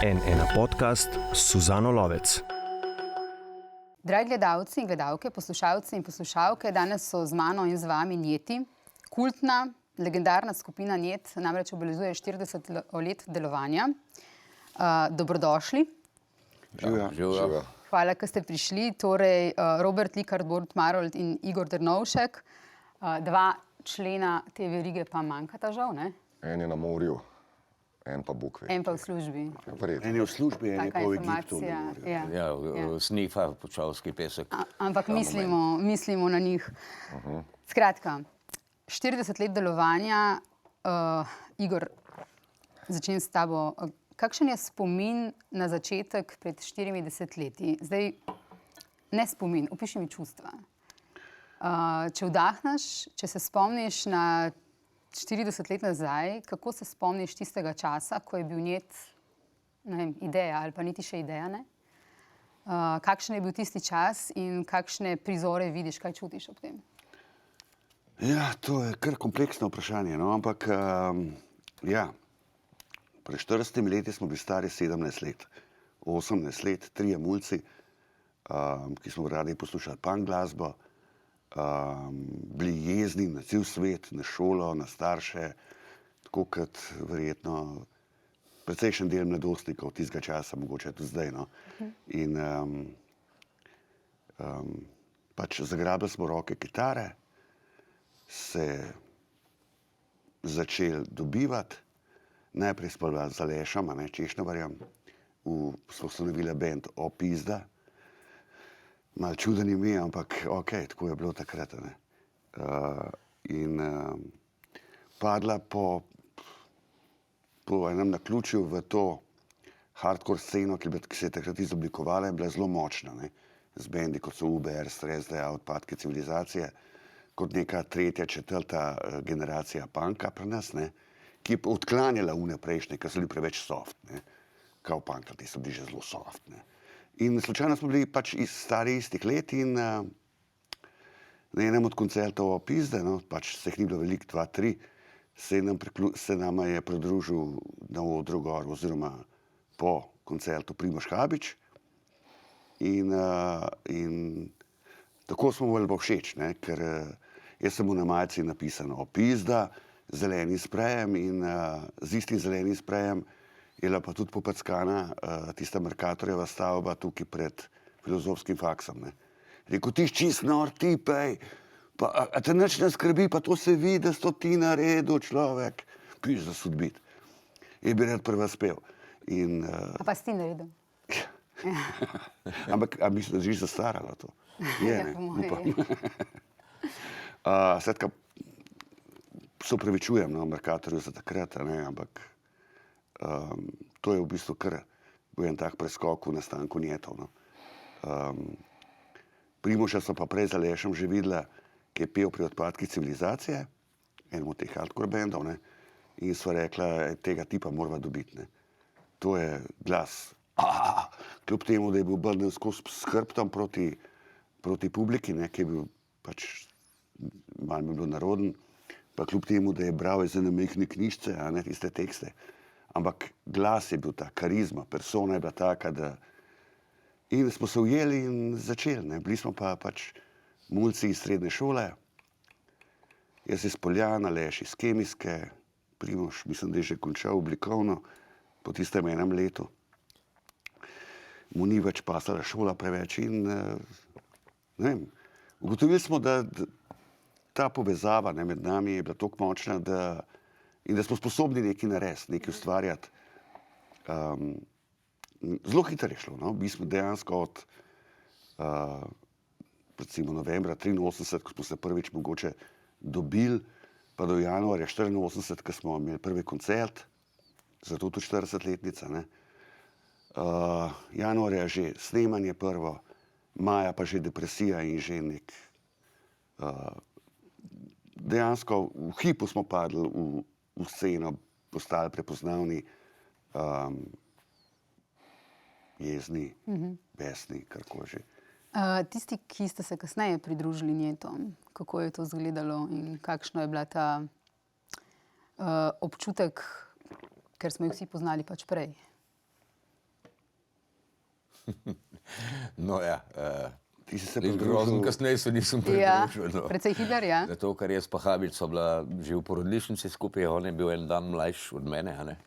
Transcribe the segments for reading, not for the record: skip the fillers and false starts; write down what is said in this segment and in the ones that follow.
N1 podcast s Suzano Lovec. Dragi gledalci in gledalke, poslušalci in poslušalke, danes so z mano in z vami Njeti. Kultna, legendarna skupina Njet namreč obeležuje 40 let delovanja. Dobrodošli. Živijo. Hvala, ker ste prišli. Torej, Robert Likart, Borut Marolt in Igor Drnovšek. Dva člena te verige pa manjkata žal, ne? En je na morju, en pa Bog ve. En pa v službi. Verjetno. En je v službi, en je Taka pa v Egiptu. informacija. Ja. Snifa počalski pesek. Ampak mislimo na njih. Skratka, 40 let delovanja. Igor, začnem s tabo. Kakšen je spomin na začetek pred 40 leti? Zdaj, ne spomin, opiši mi čustva. Če vdahneš, če se spomniš na 40 let nazaj, kako se spomniš tistega časa, ko je bil Njet, ne vem, ideja ali pa niti še ideja, ne? Kakšen je bil tisti čas in kakšne prizore vidiš, kaj čutiš ob tem? Ja, to je kar kompleksno vprašanje, no, ampak ja, pred 40 leti smo bili stari 17 let, 18 let, trije mulci, ki smo radi poslušali punk glasbo, bili jezni na cel svet, na šolo, na starše, tako kot verjetno precejšen del mladostnikov tistega časa, mogoče tudi zdaj, no. In pač zagrabili smo roke kitare, se začeli dobivati, najprej spala z Alešem, Češnovarjem, smo ustanovili band Opizda. Malo čuden ime, ampak okej, tako je bilo takrat, ne. In padla po enem naključju v to hardcore sceno, ki se je takrat izoblikovala, je bila zelo močna, ne. Z bendi, kot so UBR, SDA, Odpadki civilizacije, kot neka tretja, četrta generacija punka pri nas, ne, ki je odklanjala une prejšnje, ker so bili preveč soft, ne. Kao punka, ti so bili že zelo soft, ne. In slučajno smo bili pač stari istih let in na enem od koncertov Opizde, no, pač se jih ni bilo veliko, 2, 3, se nama je pridružil na odru gor oziroma po koncertu Primož Habič in tako smo mu bili všeč, ne, ker jaz sem mu na majici napisal Opizda, zeleni sprejem in z istim zelenim sprejem je bila pa tudi popackana tista Mercatorjeva stavba tukaj pred Filozofskim faksom, ne. Rekel, ti čist nor tipej, a te nič ne skrbi, pa to se vidi, da si to ti naredil, človek. Piš za sodbit. Je bi rad prva spev. A pa si ti naredil? Ampak, a misliš, da že zastarala to? Je, ne, upam. Skratka, se opravičujem, no, Mercatorju za takrat, ne, ampak to je v bistvu kar bil en tak preskok v nastanku Njetov, no. Primoža so pa prej z Alešem že videla, ki je pel pri Odpadki civilizacije, enem od teh hardcore bandov, ne, in sva rekla, tega tipa morava dobiti, ne. To je glas, kljub temu, da je bil obrnjen skozi s hrbtom proti publiki, ne, ki je bil pač, malo mi je bil naroden, pa kljub temu, da je bral iz ene majhne knjižce, a ne, tiste tekste. Ampak glas je bil ta, karizma, persona je bila taka, da... In smo se ujeli in začeli, ne. Bili smo pa pač mulci iz srednje šole, jaz iz Poljan, Aleš iz Kemijske, Primož, mislim, da je že končal oblikovno po tistem enem letu. Mu ni več pasala šola preveč in ne vem, ugotovili smo, da ta povezava, ne, med nami je bila toliko močna, in da smo sposobni nekaj narediti, nekaj ustvarjati. Zelo hitro je šlo, no. Mi smo dejansko od recimo novembra 83, ko smo se prvič mogoče dobili, pa do januarja 84, ko smo imeli prvi koncert, zato tudi 40-letnica, ne. Januarja že snemanje prvo, maja pa že depresija in že nek dejansko v hipu smo padli v sceno, postali prepoznavni, jezni, besni, karkoli že. Tisti, ki ste se kasneje pridružili Njetom, kako je to izgledalo in kakšno je bila ta občutek, ker smo jih vsi poznali pač prej? No ja, Ti si se grozen pridružil, kasneje se nisem Ja, pridružil. No. precej hiter, ja. Zato, ker jaz pa Habič so bila že v porodnišnici skupaj, on je bil en dan mlajši od mene, a ne.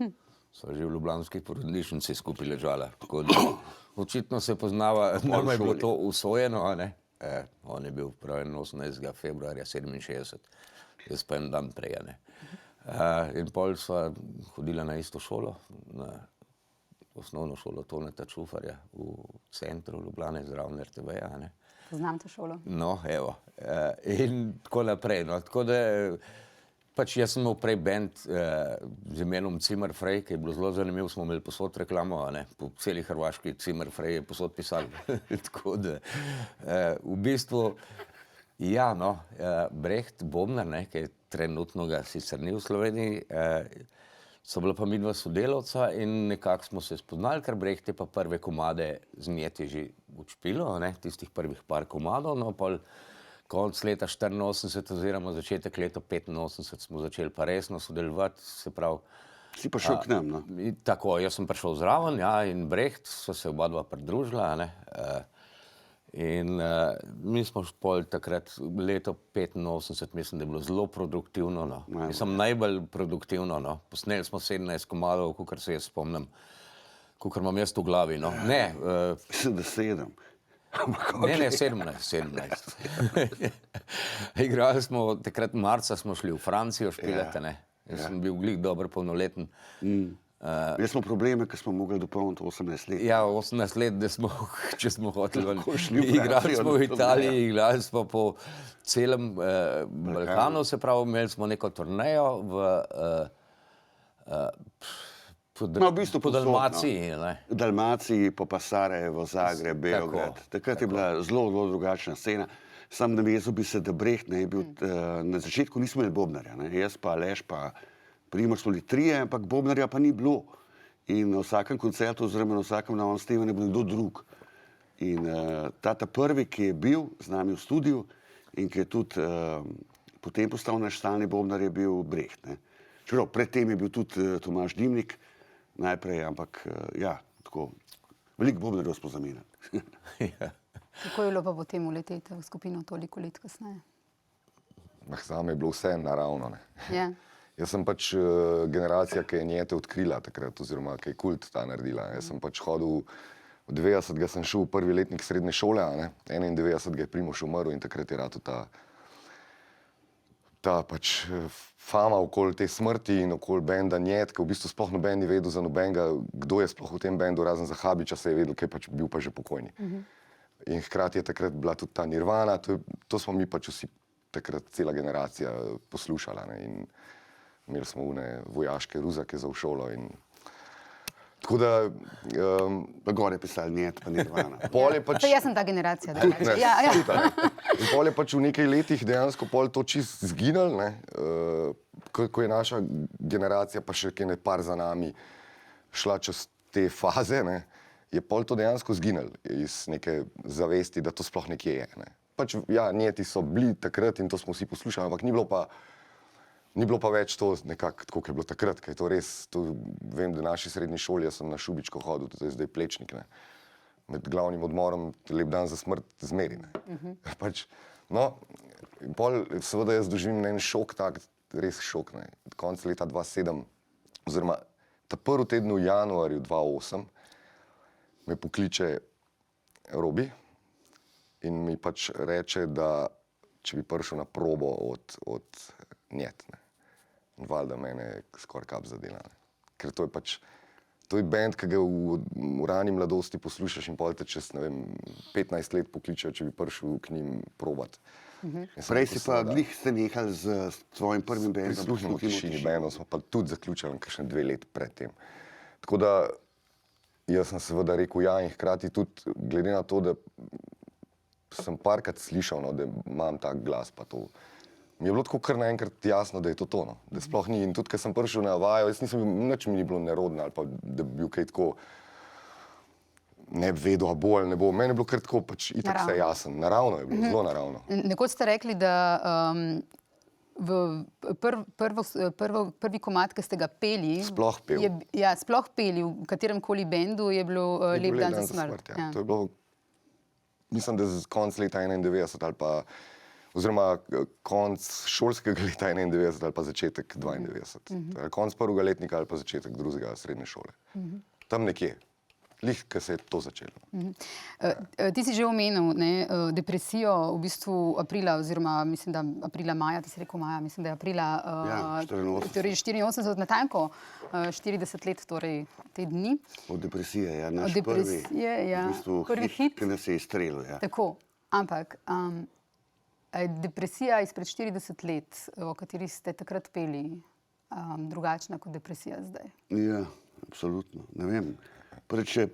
So že v ljubljanski porodnišnici skupaj ležala. Tako da očitno se poznava, nama je bilo to usvojeno, a ne. On je bil prav 18. februarja 67, jaz pa en dan prej, a ne. In pol sva hodila na isto šolo, na osnovno šolo Toneta Čufarja v centru Ljubljane zraven RTV-ja, a ne. Poznam to šolo. No, evo. In tako naprej. No. Tako da pač jaz sem imel prej band z imenom Zimmer Frey, ki je bilo zelo zanimivo, smo imeli posod reklamo, a ne, po celi Hrvaški Zimmer Frey je posod pisal. Tako da v bistvu, ja, no, Brecht Bobnar, ne, ki je trenutno ga sicer ni v Sloveniji, so bila pa midva sodelavca in nekako smo se spoznali, ker Brecht je pa prve komade z Njeti že učpilo, ne, tistih prvih par komadov, no, pol konc leta 84 oziroma začetek leta 85 smo začeli pa resno sodelovati, se pravi. si pa šel k nam, no. Tako, jaz sem prišel zraven, ja, in Brecht, so se oba dva pridružila, ne. In mi smo pol takrat, leto 85, mislim, da je bilo zelo produktivno, no. Mislim, najbolj produktivno, no. Posneli smo 17 komadov, kakor se jaz spomnim, kakor imam jaz v glavi, no. Ne, Mislim, da 7. ne, 17. Igrali smo, takrat marca smo šli v Francijo špilati, ne. Jaz sem bil glih dober polnoleten. Jaz smo probleme, ker smo mogli dopolniti 18 let. Ja, 18 let, da smo, če smo hoteli ven. šli v Igrali Francijo, smo v da to Italiji, igrali smo po celem Balkanu, se pravi, imeli smo neko turnejo No, v bistvu po povsod, Dalmaciji, ne. V Dalmaciji, pa Sarajevo, Zagreb, Beograd. Takrat je bila zelo, zelo drugačna scena. Sam navezal bi se, da Brecht ne je bil, na začetku nismo imeli Bobnarja, ne. Jaz pa Aleš pa Primož smo bili trije, ampak Bobnarja pa ni bilo. In na vsakem koncertu oziroma na vsakem novem snemanju je bil nekdo drug. In ta prvi, ki je bil z nami v studiu in ki je tudi potem postal naš stalni Bobnar, je bil Brecht, ne. Čeprav predtem je bil tudi Tomaž Dimnik najprej, ampak ja, tako, veliko Bobnarjev smo zamenjali. Ja. Kako je bilo pa potem uleteti v skupino toliko let kasneje? Zame je bilo vse naravno, ne. Ja. Jaz sem pač generacija, ki je Njete odkrila takrat, oziroma ki je kult ta naredila. Jaz sem pač hodil, v 90 sem šel v prvi letnik srednje šole, a ne, 91 je Primož umrl in takrat je rato ta pač fama okoli te smrti in okoli benda Njet, ki v bistvu sploh noben ni vedel za nobenega, kdo je sploh v tem bendu, razen za Habiča se je vedel, ki je pač bil pa že pokojni. In hkrati je takrat bila tudi ta Nirvana, to smo mi pač vsi takrat cela generacija poslušala, ne, in imeli smo une vojaške ruzake za v šolo in tako da... Pa gore pisali Njet, pa Nirvana. Pol je pač... Pa jaz sem ta generacija. Da Ne, ja, ja. tudi, a ne. In pol je pač v nekaj letih dejansko pol to čist zginil, ne, ko je naša generacija, pa še kaj par za nami, šla čez te faze, ne, je pol to dejansko zginil iz neke zavesti, da to sploh nekje je, ne. Pač, ja, Njeti so bili takrat in to smo vsi poslušali, ampak ni bilo pa več to nekako tako, kot je bilo takrat, ker je to res, vem, da v naši srednji šoli, jaz sem na Šubičko hodil, to je zdaj Plečnik, ne. Med glavnim odmorom Lep dan za smrt zmeri, ne. Pač, no, in pol seveda jaz doživim en šok tak, res šok, ne. Konec leta 2007, oziroma ta prvi teden v januarju 2008 me pokliče Robi in mi pač reče, da če bi prišel na probo od Njet, ne. In valjda mene skoraj kap zadela, ne. Ker to je pač, to je band, ki ga v rani mladosti poslušaš in pol te čez, ne vem, 15 let pokličejo, če bi prišel k njim probat. Prej si pa glih ste nehali s tvojim prvim bandom. Prisluhnimo Tišini bandom, smo pa tudi zaključili kakšne 2 let pred tem. Tako da jaz sem seveda rekel ja in hkrati tudi glede na to, da sem parkrat slišal, no, da imam tak glas pa to. Mi je bilo tako kar naenkrat jasno, da je to, no. Da sploh ni. In tudi, ker sem prišel na vajo, jaz nisem, nič mi ni bilo nerodno ali pa da bi bil kaj tako ne bi vedel, a bo ali ne bo. Meni je bilo kar tako pač itak vse jasen. Naravno je bilo, zelo naravno. Nekoč ste rekli, da prvi komad, ki ste ga peli, Sploh pel. sploh peli v katerem koli bendu, je bilo Lep dan za smrt. Ja. To je bilo, mislim, da konc leta 91 ali pa, oziroma konc šolskega leta 91 ali pa začetek 92. Konc prvega letnika ali pa začetek drugega srednje šole. Tam nekje. Lih, ko se je to začelo. Ti si že omenil depresijo v bistvu aprila, oziroma mislim, da aprila, maja, ti si rekel maja, mislim, da je aprila 84, natanko 40 let, torej te dni. Od depresije, ja, naš prvi hit. Ki nas je izstrelil, ja. Tako, ampak depresija izpred 40 let, o kateri ste takrat peli, drugačna kot depresija zdaj? Ja, absolutno, ne vem. Prvič je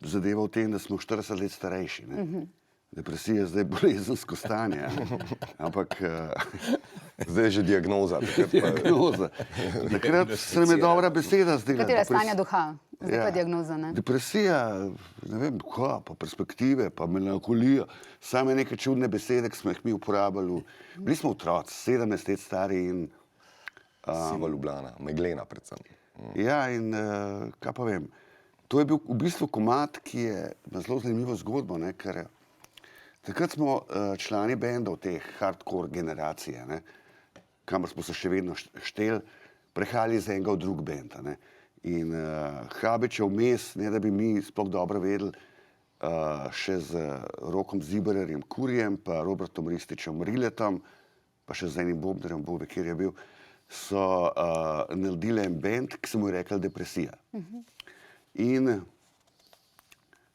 zadeva v tem, da smo 40 let starejši. Depresija je zdaj bolezensko stanje, ampak zdaj je že diagnoza. Diagnoza. Takrat se nam je dobra beseda zdela. Katera je stanja duha? Zdaj pa diagnoza, ne? Depresija, ne vem, duha, pa perspektive, pa melankolija. Same neke čudne besede, ki smo jih mi uporabljali. Bili smo otroci, 17 let stari in... Siva Ljubljana, meglena predvsem. Ja, in kaj pa vem, to je bil v bistvu komad, ki je na zelo zanimivo zgodbo, ne, ker takrat smo člani bendov teh hardcore generacije, ne, kamor smo se še vedno šteli, prehajali iz enega v drug bend. In Habič je vmes, ne da bi mi sploh dobro vedeli, še z Rokom Zibererjem Kurjem, pa Robertom Rističem Riletom, pa še z enim bobnerjem, Bobe, kjer je bil, so naredili en bend, ki se mu je rekel Depresija. In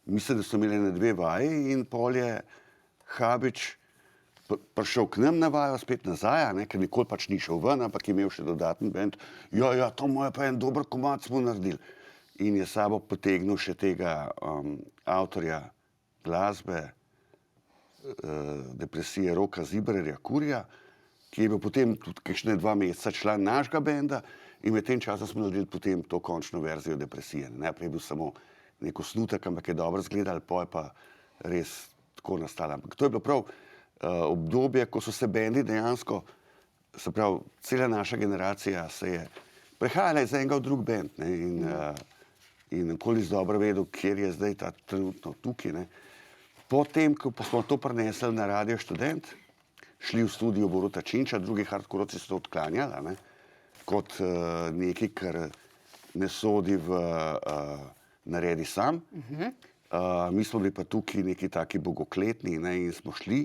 mislim, da so imeli na 2 vaji in pol je Habič prišel k nam na vajo, spet nazaj, ker nikoli pač ni šel ven, ampak je imel še dodaten bend. Ja, to mu je pa en dober komad smo naredili. In je sabo potegnil še tega avtorja glasbe, Depresije, Roka Zibererja Kurja, ki je bil potem tudi kakšne 2 meseca član našega benda. In med tem časom smo naredili potem to končno verzijo Depresije. Najprej je bil samo nek osnutek, ampak je dobro izgledal, pol je pa res tako nastalo. Ampak to je bilo prav obdobje, ko so se bendi dejansko, se pravi, cela naša generacija se je prehajala iz enega v drug bend. In nikoli z dobro vedel, kjer je zdaj ta trenutno tukaj. Potem, ko smo to prinesli na Radio Študent, šli v studio Boruta Činča, drugi hardkorovci so to odklanjali, kot nekaj, kar ne sodi v naredi sam. Mi smo bili pa tukaj neki taki bogokletni in smo šli,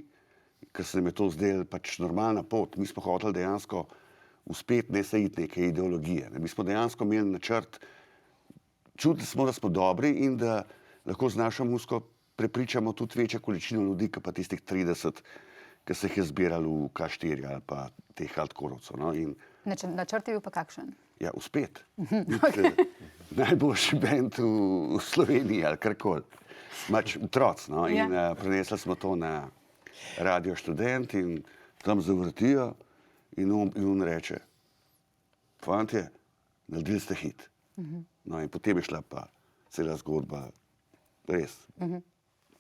ker se nam je to zdelo pač normalna pot. Mi smo hoteli dejansko uspeti, ne se iti neke ideologije. Mi smo dejansko imeli načrt, čutili smo, da smo dobri in da lahko z našo muziko prepričamo tudi večjo količino ljudi, kot pa tistih 30, ki se jih je zbirali v K4 ali pa teh hardkorovcev. Načrt je bil pa kakšen? Ja, uspet. Najboljši bend v Sloveniji ali karkoli. Mač otroc. In prenesli smo to na Radio Študent in tam zavrtijo in on reče, fantje, naredili ste hit. In potem je šla pa cela zgodba res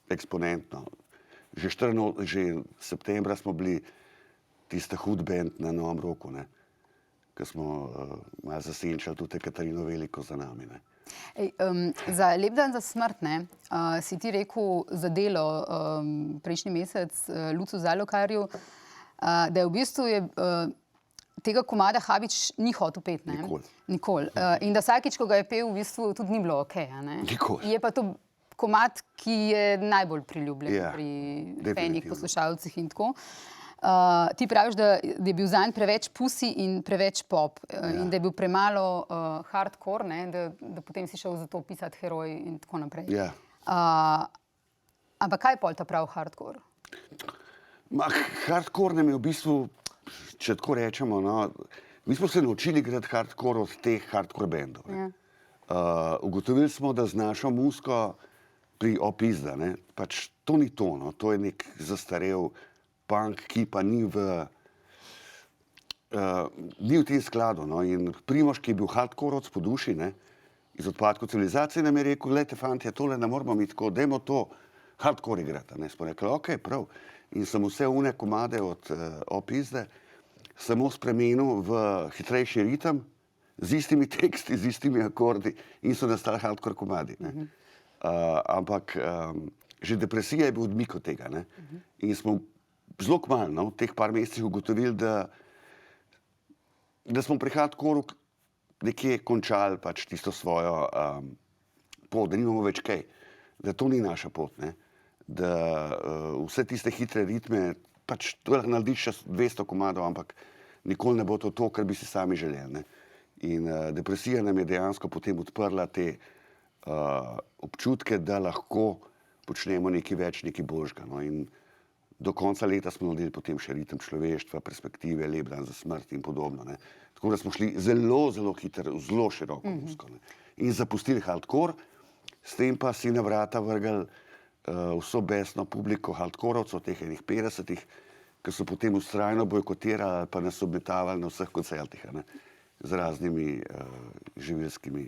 eksponentno. Že septembra smo bili tista hud bend na Novem Roku, ko smo malo zasenčali tudi Katarino Veliko za nami. Za Lep dan za smrt si ti rekel za Delo prejšnji mesec Lucu Zalokarju, da je v bistvu tega komada Habič ni hotel peti. Nikoli. In da vsakič, ko ga je pel, v bistvu tudi ni bilo okej. Nikoli. Je pa to komad, ki je najbolj priljubljen pri fenih poslušalcih in tako. Ti praviš, da je bil zanj preveč pusi in preveč pop in da je bil premalo hardcore, da potem si šel za to pisati Heroj in tako naprej. Ampak kaj je pol ta prav hardcore? Hardcore nam je v bistvu, če tako rečemo, mi smo se naučili igrati hardcore od teh hardcore bendov. Ugotovili smo, da z našo muziko pri Opizda, pač to ni to, to je nek zastarel punk, ki pa ni v tem skladu. In Primož, ki je bil hardkorovec po duši, iz Odpadkov civilizacije, nam je rekel, glejte, fantje, tole ne moramo mi tako, dajmo to hardcore igrati. Smo rekli, ok, prav. In sem vse une komade od Opizde samo spremenil v hitrejši ritem, z istimi teksti, z istimi akordi in so nastali hardcore komadi. Ampak že depresija je bil odmik od tega. Ne? In smo zelo kmalu, no, v teh par mesecih ugotovili, da smo pri hardcoreu nekje končali pač tisto svojo pot, da nimamo več kaj, da to ni naša pot, ne? Da vse tiste hitre ritme, pač to narediš še 200 komadov, ampak nikoli ne bo to, kar bi si sami želeli. Ne? In depresija nam je dejansko potem odprla te občutke, da lahko počnemo nekaj več, nekaj božga. No? In do konca leta smo naredili potem še ritem človeštva, perspektive, Lep dan za smrt in podobno. Ne? Tako da smo šli zelo, zelo hitro, zelo široko musko. Ne? In zapustili hardcore, s tem pa si na vrata vrgli vso besno publiko hardcorovcev, teh enih 50-ih, ki so potem vztrajno bojkotirali ali pa nas obmetavali na vseh koncertih, ne? Z raznimi živilskimi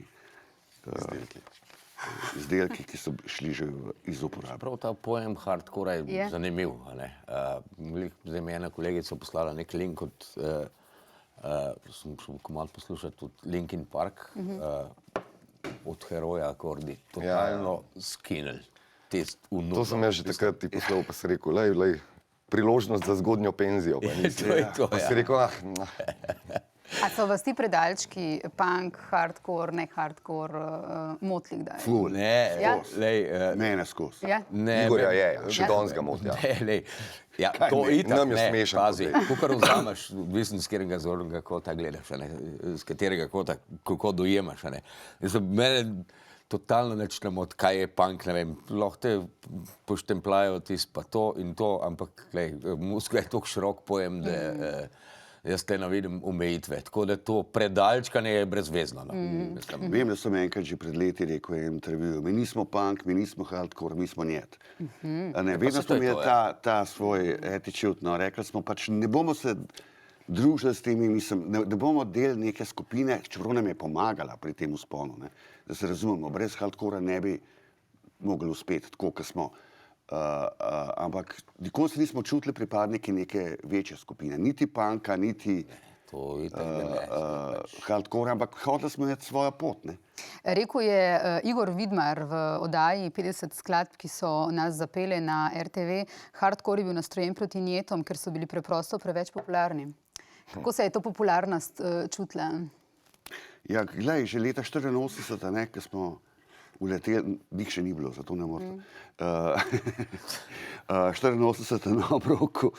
izdelki, ki so šli že iz uporabe. Prav ta pojem hardcora je zanimiv. Zdaj mi je ena kolegica poslala nek link sem šel komad poslušati tudi Linkin Park, od Heroja akordi, totalno skinili. To sem jaz že takrat ti poslal, pa si rekel, lej, priložnost za zgodnjo penzijo. Pa si rekel, A so vas ti predalčki, punk, hardcore, ne hardcore, motli kdaj? Ful, mene skozi. Ja? Igorja je, še danes ga moti. Ja, to itak, nam je smešno. Pazi, kakor vzameš, odvisno s katerega zornega kota gledaš, z katerega kota, kako dojemaš. Mene totalno nič ne moti, kaj je punk, ne vem, lahko te poštemplajo tisto pa to in to, ampak muska je toliko širok pojem, da jaz te ne vidim omejitve. Tako da to predalčkanje je brezvezno. Vem, da sem enkrat že pred leti rekel v intervjuju, mi nismo punk, mi nismo hardcore, mi smo njet. Vedno smo imeli ta svoj attitude, no, rekli smo pač, ne bomo se družili s temi, ne bomo del neke skupine, čeprav nam je pomagala pri tem vzponu, ne. Da se razumemo, brez hardcora ne bi mogli uspeti tako, kot smo. Ampak nikoli se nismo čutili pripadniki neke večje skupine, niti punka, niti hardcore, ampak hoteli smo imeti svojo pot. Ne? Rekel je Igor Vidmar v oddaji 50 skladb, ki so nas zapele na RTV, hardcore je bil nastrojen proti njetom, ker so bili preprosto preveč popularni. Kako se je to popularnost čutila? Ja, glej, že leta 84, ne, ko smo uleteli, njih še ni bilo, zato ne morete. 84 na obroku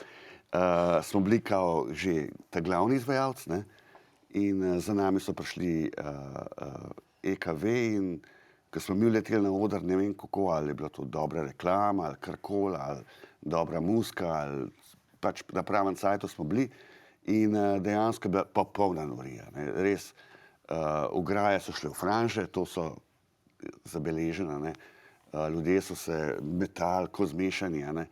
smo bili kao že ta glavni izvajalc, ne, in za nami so prišli EKV in ko smo mi uleteli na oder, ne vem kako, ali je bila to dobra reklama, ali karkoli, ali dobra muzika, ali pač na pravem cajtu smo bili in dejansko je bila popolna norija, ne, res. Ograje so šle v franže, to so zabeležene, ne. Ljudje so se metali, ko zmešani, ne.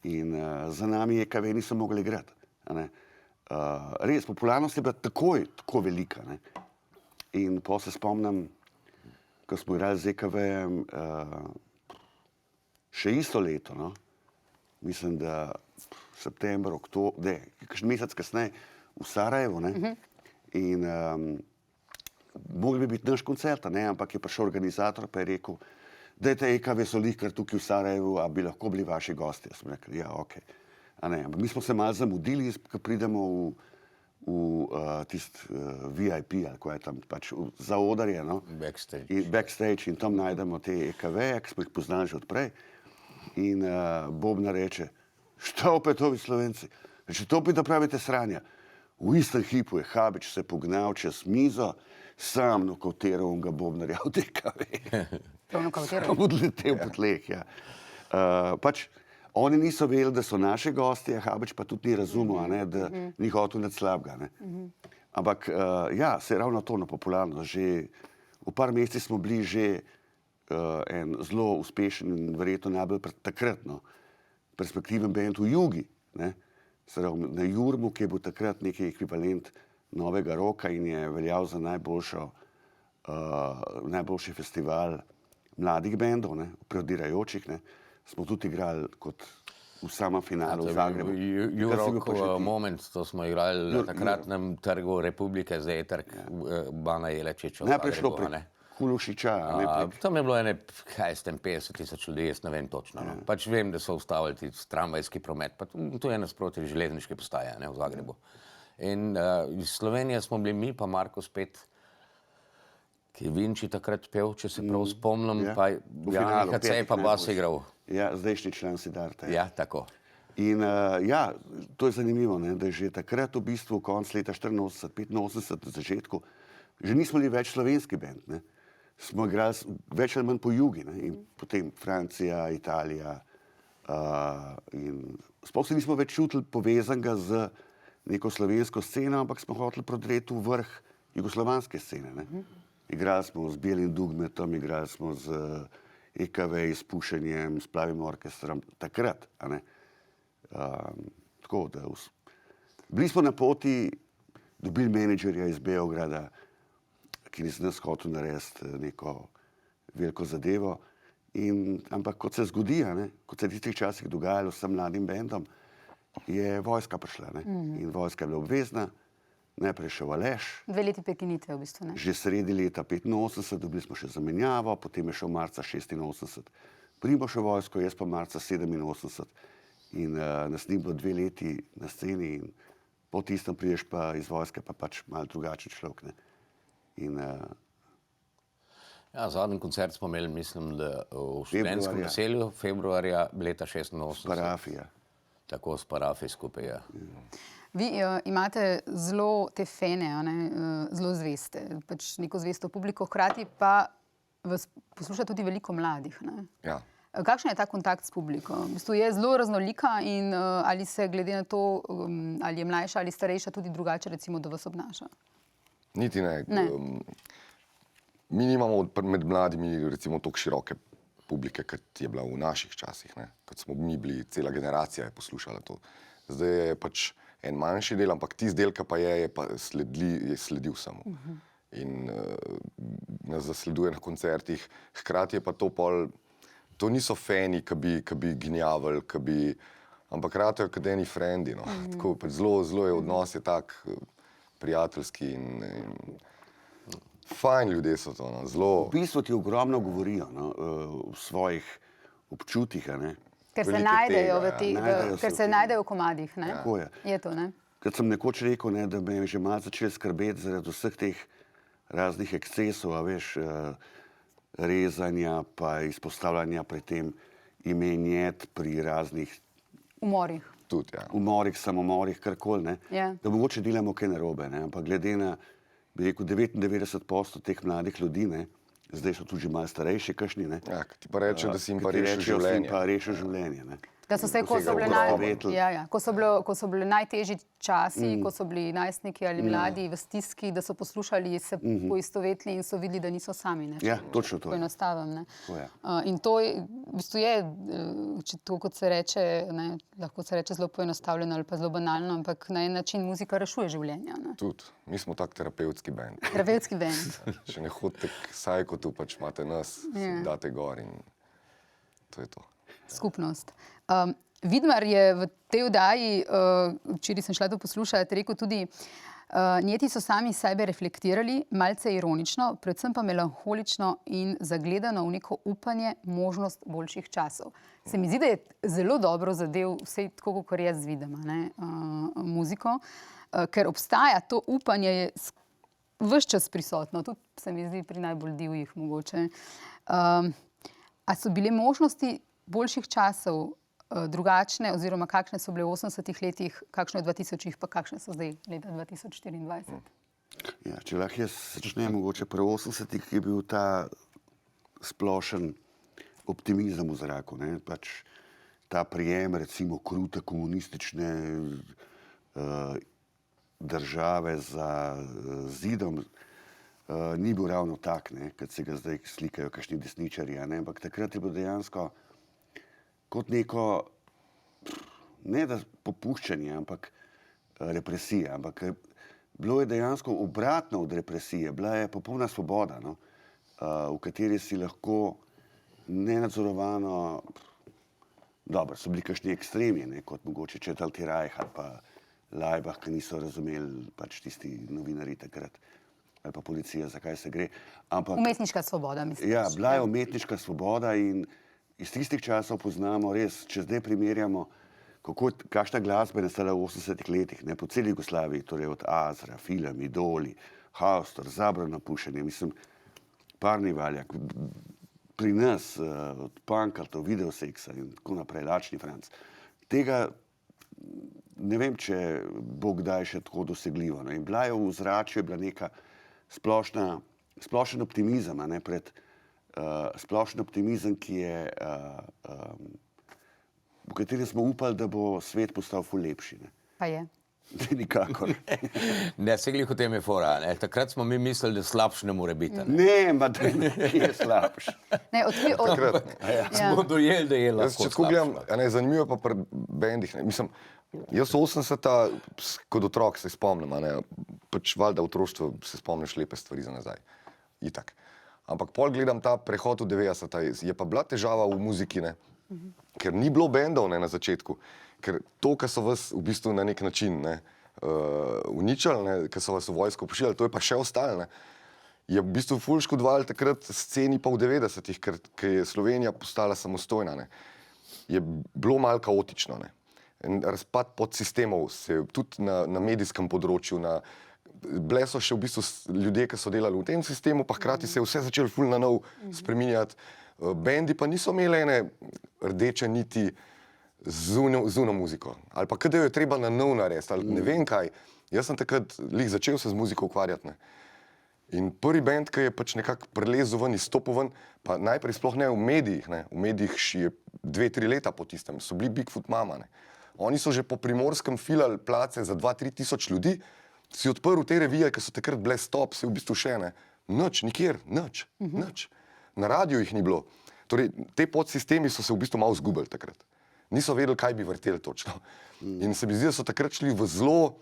In za nami EKV niso mogli igrati. Res, popularnost je bila tako velika. Ne. In potem se spomnim, ko smo igrali z EKV-jem še isto leto, no. Mislim, da september, oktober, kakšen mesec kasneje v Sarajevu, ne. In mogli bi biti naš koncert, ne, ampak je prišel organizator pa je rekel, dajte EKV so lih kar tukaj v Sarajevu, a bi lahko bili vaši gostje. Smo rekli, ja, okej. Ampak mi smo se malo zamudili, ko pridemo v tist VIP, ali ko je tam pač za odarje, no. Backstage in tam najdemo te EKV-je, ki smo jih poznali že odprej. In Bobna reče, šta opet ovi Slovenci? Reče, to opet da pravite sranja. V istem hipu je Habič se pognal čez mizo, sam nokavtiral onega Bobnarja v EKV. Odletel po tleh, ja. Pač oni niso vedeli, da so naši gostje, Habič pa tudi ni razumel, da ni hotel nič slabega. Ampak ja, se je ravno to na popularnost. Že v par mesecih smo bili že en zelo uspešen in verjetno najbolj takrat perspektiven band v Jugi. Na Jurmu, ki je bil takrat neki ekvivalent novega roka in je veljal za najboljši festival mladih bendov, prodirajočih, smo tudi igrali kot v samem finalu v To je Zagrebu. bil Takrat si bil pa že Europe ti. moment, to smo igrali na takratnem trgu Republike, zdaj je trg Bana Jelečiča. v Najprej šlo Zagrebu, a prek ne. Hulušiča, a ne prek. Tam je bilo ene, kaj s tem, 50.000 ljudi, jaz ne vem točno. No. Pač vem, da so ustavili tramvajski promet, pa tu je nasproti železniške postaje, ne, v Zagrebu. In iz Slovenije smo bili mi, pa Marko spet, ki je Vinči takrat pel, če se prav spomnim, Ja. pa V Jan finalu, HC je petih pa bas najbolj. igral. Ja, zdajšnji član Siddharta. Ja, tako. In ja, to je zanimivo, ne, da že takrat v bistvu konec leta 84, 85, na začetku, že nismo bili več slovenski bend, ne. Smo igrali več ali manj po jugi, ne, in potem Francija, Italija in sploh se nismo več čutili povezanega z neko slovensko sceno, ampak smo hoteli prodreti v vrh jugoslovanske scene, ne. Igrali smo z Belim Dugmetom, igrali smo z EKV, s Pušenjem, s Plavim orkestrom, takrat, a ne. Tako da bili smo na poti, dobili menedžerja iz Beograda, ki je z nas hotel narediti neko veliko zadevo. Ampak kot se zgodi, a ne, kot se je v tistih časih dogajalo vsem mladim bendom, je vojska prišla, ne. In vojska je bila obvezna, najprej še Aleš, 2 leti prekinitve v bistvu, ne? že sredi leta 85, dobili smo še zamenjavo, potem je šel marca 86 Primož v vojsko, jaz pa marca 87. In nas ni bilo 2 leti na sceni in po tistem prideš pa iz vojske pa pač malo drugačen človek, ne. In Ja, zadnji koncert smo imeli, mislim, da v študentskem Februarja. naselju, februarja leta 86. parafija. Tako s parafi skupaj, ja. Vi imate zelo te fene, a ne, zelo zveste, pač neko zvesto publiko, hkrati pa vas posluša tudi veliko mladih, ne? Ja. Kakšen je ta kontakt s publiko? V bistvu je zelo raznolika in ali se glede na to, ali je mlajša ali starejša, tudi drugače recimo do vas obnaša? Niti ne. Ne. Mi nimamo med mladimi recimo tako široke publike, kot je bila v naših časih, ne. Kot smo mi bili, cela generacija je poslušala to. Zdaj je pač en manjši del, ampak tisti del, ki pa je pa sledil samo. In nas zasleduje na koncertih. Hkrati je pa to pol, to niso fani, ki bi gnjavili, ampak ratejo kot eni frendi, no. Tako pač zelo je odnos je tak prijateljski in fajn ljudje so to, no. Zelo. V bistvu ti ogromno govorijo, no, v svojih občutjih, a ne. Ker se Veliko najdejo tega, v ja. teh, Najdejo se ker v se tem. najdejo v komadih, ne? Tako je. Je to, ne? Kad sem nekoč rekel, ne, da me je že malo začel skrbeti zaradi vseh teh raznih ekscesov, a veš, rezanja pa izpostavljanja pri tem imenjet, pri raznih Umorih. Tudi, ja. umorih, samomorih, karkoli, ne. Ja. Da mogoče delamo kaj narobe, ne, ampak glede na, bi rekel, 99% teh mladih ljudi, ne, zdaj so tudi že malo starejši, kakšni, ne. Ja, ki ti pa reče, da si jim pa ki ti rešil rečejo, si jim življenje. pa rešil življenje, ne. Da so se, ko Ko so se bile ga naj... povetli. ko so bili najtežji časi, ko so bili najstniki ali mladi v stiski, da so poslušali, se poistovetili in so videli, da niso sami, ne? Ja, točno to. Poenostavim, ne? To je. In to je, v bistvu je, če to, kot se reče, ne, lahko se reče zelo poenostavljeno ali pa zelo banalno, ampak na en način muzika rešuje življenja, ne? Tudi. Mi smo tak terapevtski bend. Terapevtski bend. Če ne hodite k Sajkotu, pač imate nas, se date gor in to je to. Skupnost. Vidmar je v tej oddaji, včeraj sem šla to poslušati, rekel tudi, njeti so sami sebe reflektirali, malce ironično, predvsem pa melanholično in zagledano v neko upanje, možnost boljših časov. Se mi zdi, da je zelo dobro zadev, vsej tako, kot jaz vidim, ne, muziko, ker obstaja to upanje, je ves čas prisotno, tudi se mi zdi pri najbolj divjih mogoče. A so bile možnosti boljših časov drugačne, oziroma kakšne so bile v 80-ih letih, kakšne v 2000-ih, pa kakšne so zdaj leta 2024? Ja, če lahko jaz začnem mogoče pri 80-ih, je bil ta splošen optimizem v zraku, ne, pač ta prijem, recimo, krute komunistične države za zidom, ni bil ravno tak, ne, kot se ga zdaj slikajo kakšni desničarji, a ne, ampak takrat je bilo dejansko kot neko, ne da popuščanje, ampak represija, ampak bilo je dejansko obratno od represije, bila je popolna svoboda, no, v kateri si lahko nenadzorovano Dobro, so bili kakšni ekstremi, ne, kot mogoče Četrti Rajh ali pa Laibach, ki niso razumeli pač tisti novinarji takrat, ali pa policija, zakaj se gre. Ampak, Umetniška svoboda, mislim. ja, bila je umetniška svoboda in iz tistih časov poznamo res, če zdaj primerjamo, kakšna glasba je nastala v 80-ih letih, ne, po celi Jugoslaviji, torej od Azra, Film, Idoli, Haustor, Zabrano pušenje, mislim, Parni Valjak, pri nas, od Pankrta, Videoseksa in tako naprej, Lačni Franc. Tega ne vem, če bo kdaj še tako dosegljivo. Ne. In bila je v ozračju, je bila neka splošen optimizem, a ne, splošen optimizem, ki je, v katerem smo upali, da bo svet postal ful lepši. Ne. Pa je. Nikakor. Ne, se glih v tem je fora. Ne. Takrat smo mi mislili, da slabš ne more biti. Ne. Ne, ma da je slabš. Ne, Takrat, Smo dojeli, da je Jaz, lahko če tako gledam, zanimivo je pa pri bendih. Mislim, jaz 80-ta kot otrok se spomnim, pač valjda v otroštvu se spomniš lepe stvari za nazaj. Itak. Ampak pol gledam ta prehod v 90-ta, je pa bila težava v muziki, ne? Ker ni bilo bendov, ne, na začetku. Ker to, kar so vas v bistvu na nek način, ne, uničili, ne, kar so vas v vojsko pošiljali, to je pa še ostalo, ne. Je v bistvu ful škodovalo takrat sceni pa v 90-ih, ker je Slovenija postala samostojna, ne. Je bilo malo kaotično, ne. Razpad podsistemov se tudi na medijskem področju, bile so še v bistvu ljudje, ki so delali v tem sistemu, pa hkrati se je vse začelo ful na nov spreminjati. Bendi pa niso imeli ene rdeče niti zuno muziko. Ali pa kada jo je treba na nov narediti, ali ne vem kaj. Jaz sem takrat začel se z muziko ukvarjati, ne. In prvi bend, ki je pač nekako prelezel ven, izstopil ven, pa najprej sploh ne v medijih, ne. V medijih je 2-3 leta po tistem, so bili Bigfoot Mama, ne. Oni so že po Primorskem filali place za 2-3 tisoč ljudi, si odprl te revije, ki so takrat bile stop, si v bistvu še, ne. Nič, nikjer, nič. Na radiju jih ni bilo. Torej, te podsistemi so se v bistvu malo zgubili takrat. Niso vedeli, kaj bi vrteli točno. In se mi zdi, da so takrat šli v zelo,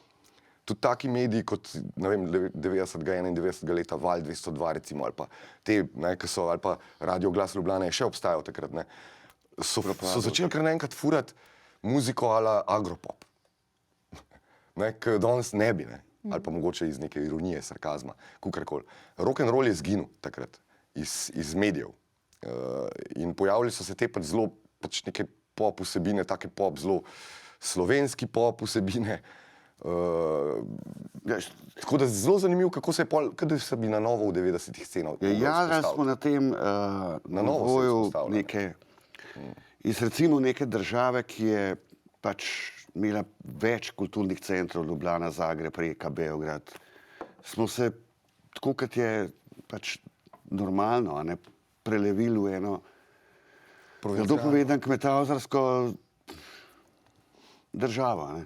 tudi taki mediji kot, ne vem, 91. leta, Val 202 recimo, ali pa te, ne, ki so, ali pa Radio Glas Ljubljana je še obstajal takrat, ne. So začeli kar naenkrat furati muziko ala agropop. Ne, ki danes ne bi, ne. Ali pa mogoče iz neke ironije, sarkazma, kakorkoli. Rock'n'roll je zginil takrat iz medijev. In pojavili so se te pač zelo pač neke pop vsebine, take pop, zelo slovenski pop vsebine. Tako da zelo zanimivo, kako se je pol, kada se bi na novo v 90-ih scenah Ja, smo na tem nivoju neke, iz recimo neke države, ki je pač imela več kulturnih centrov, Ljubljana, Zagreb, Rijeka, Beograd. Smo se, tako kot je pač normalno, a ne, prelevili v eno, zato povedam, kmetavzarsko državo, ne,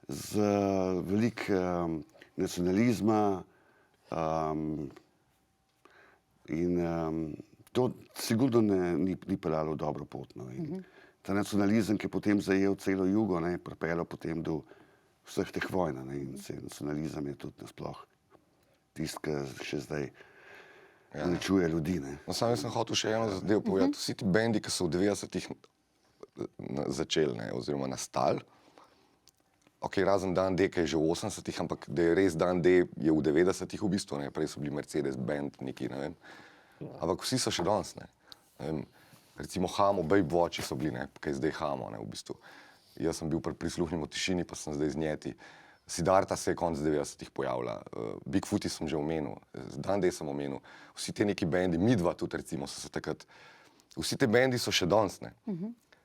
z veliko nacionalizma in to sigurno ni peljalo v dobro pot. No, ta nacionalizem, ki je potem zajel celo jugo, ne, pripeljal potem do vseh teh vojn, ne, in nacionalizem je tudi nasploh tisti, ki še zdaj uničuje ljudi. Ne. No, sam sem hotel še eno zadevo povedati. Vsi ti bendi, ki so v 90-ih začeli, ne, oziroma nastali, razen Dan D, ki je že v 80-ih, ampak da je res Dan D je v 90-ih v bistvu, ne, prej so bili Mercedes band, neki, ne vem. Ampak vsi so še danes, ne. Recimo Hamo, Babe Watchi so bili, ne, kaj je zdaj Hamo, ne, v bistvu. Jaz sem bil pri Prisluhnimo tišini, pa sem zdaj z Njeti. Siddharta se je konc 90-ih pojavila, Bigfooti sem že omenil, Dan D sem omenil, vsi te neki bendi, Midva tudi recimo so se takrat, vsi te bendi so še danes, ne.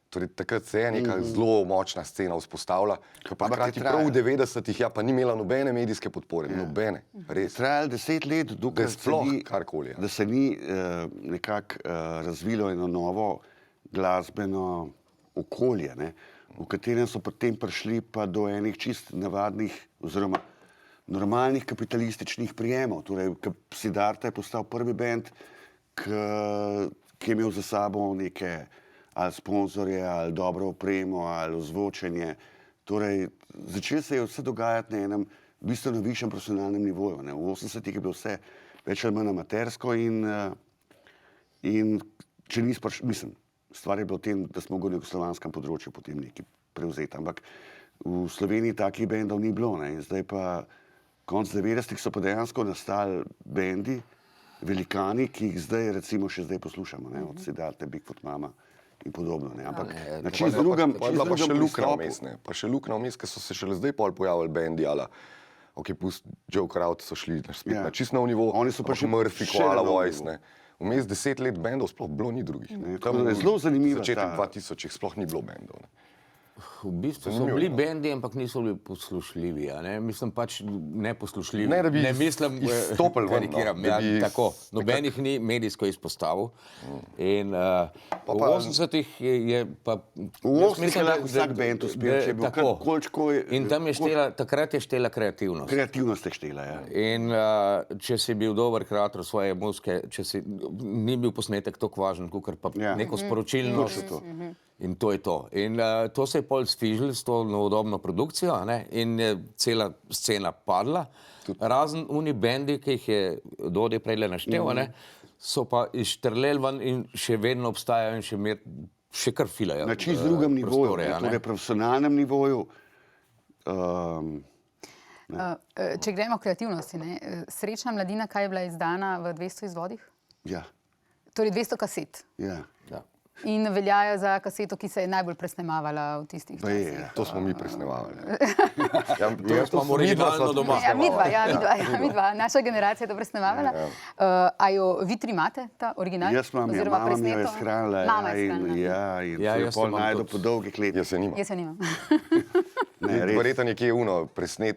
Torej takrat se je neka zelo močna scena vzpostavila, ki pa hkrati prav v 90-ih ja pa ni imela nobene medijske podpore, nobene, res. Trajalo 10 let, dokler da se ni nekako razvilo eno novo glasbeno okolje, ne, v katerem so potem prišli pa do enih čist navadnih oziroma normalnih kapitalističnih prijemov. Torej, Siddharta je postal prvi bend, ki je imel za sabo neke ali sponzorje, ali dobro opremo, ali ozvočenje. Torej, začelo se je vse dogajati na enem bistveno višjem profesionalnem nivoju. Ne. V 80-ih je bilo vse več ali manj amatersko in če nisi, mislim, stvar je bila v tem, da smo mogli v slovanskem področju potem nekaj prevzeti. Ampak v Sloveniji takih bendov ni bilo. Ne? In zdaj pa konc 90-ih so pa dejansko nastali bendi, velikani, ki jih zdaj recimo še zdaj poslušamo, ne? Od Siddharte, Bigfoot Mama in podobno. Ne? Ampak na čisto drugem Pa še Luknja vmes, ne. Pa še Luknja vmes, ker so se šele zdaj pol pojavili bendi, ala ok, pust Joe Crowd so šli spet na čist nov nivo, Oni so pa še Murphy, še Koala na nov Voice, nivo. ne. Vmes 10 let bendov sploh bilo ni drugih. Ne. Tako da je zelo zanimiva Začetek ta- 2000 sploh ni bilo bendov. Ne. V bistvu so bili bendi, ampak niso bili poslušljivi. A ne? Mislim pač neposlušljivi. Ne, da bi mislim, izstopili ven, no. karikiram, Da ja, bi tako. Nobenih ni medijsko izpostavil. In v 80-ih je pa... V 80-ih je lahko vsak bend uspel, če je bil tako. koliko je... In tam je štela, takrat je štela kreativnost. Kreativnost je štela, ja. In če si bil dober kreator svoje muzike, če si, ni bil posnetek tako važen, kot pa Ja. neko sporočilnost. To. In to je to. In to se je pol sfižil s to novodobno produkcijo, a ne? In je cela scena padla. Razen uni bendi, ki jih je Dodi prejle naštel, a ne? So pa izštrleli ven in še vedno obstajajo in še kar filajo. Na čisto drugem nivoju, prostore, a ne? torej profesionalnem nivoju. Če gremo k kreativnosti, ne? Srečna mladina, kaj je bila izdana v 200 izvodih? Ja, Torej 200 kaset. ja. Ja. In veljajo za kaseto, ki se je najbolj presnemavala v tistih Pa je, časih. ja. To smo mi presnemavali. Ja, Jaz imam originalno doma. Ja, midva, naša generacija je to presnemavala. A jo vi tri imate, ta original? Jaz imam, ja, Oziroma mama mi jo je presneto? shranila, Mama je in shranila. so Ja, jo jaz pol imam najdu tudi. po dolgih letih. Jaz se nimam. Jaz se nimam. Ne, res. Verjetno nekje nekje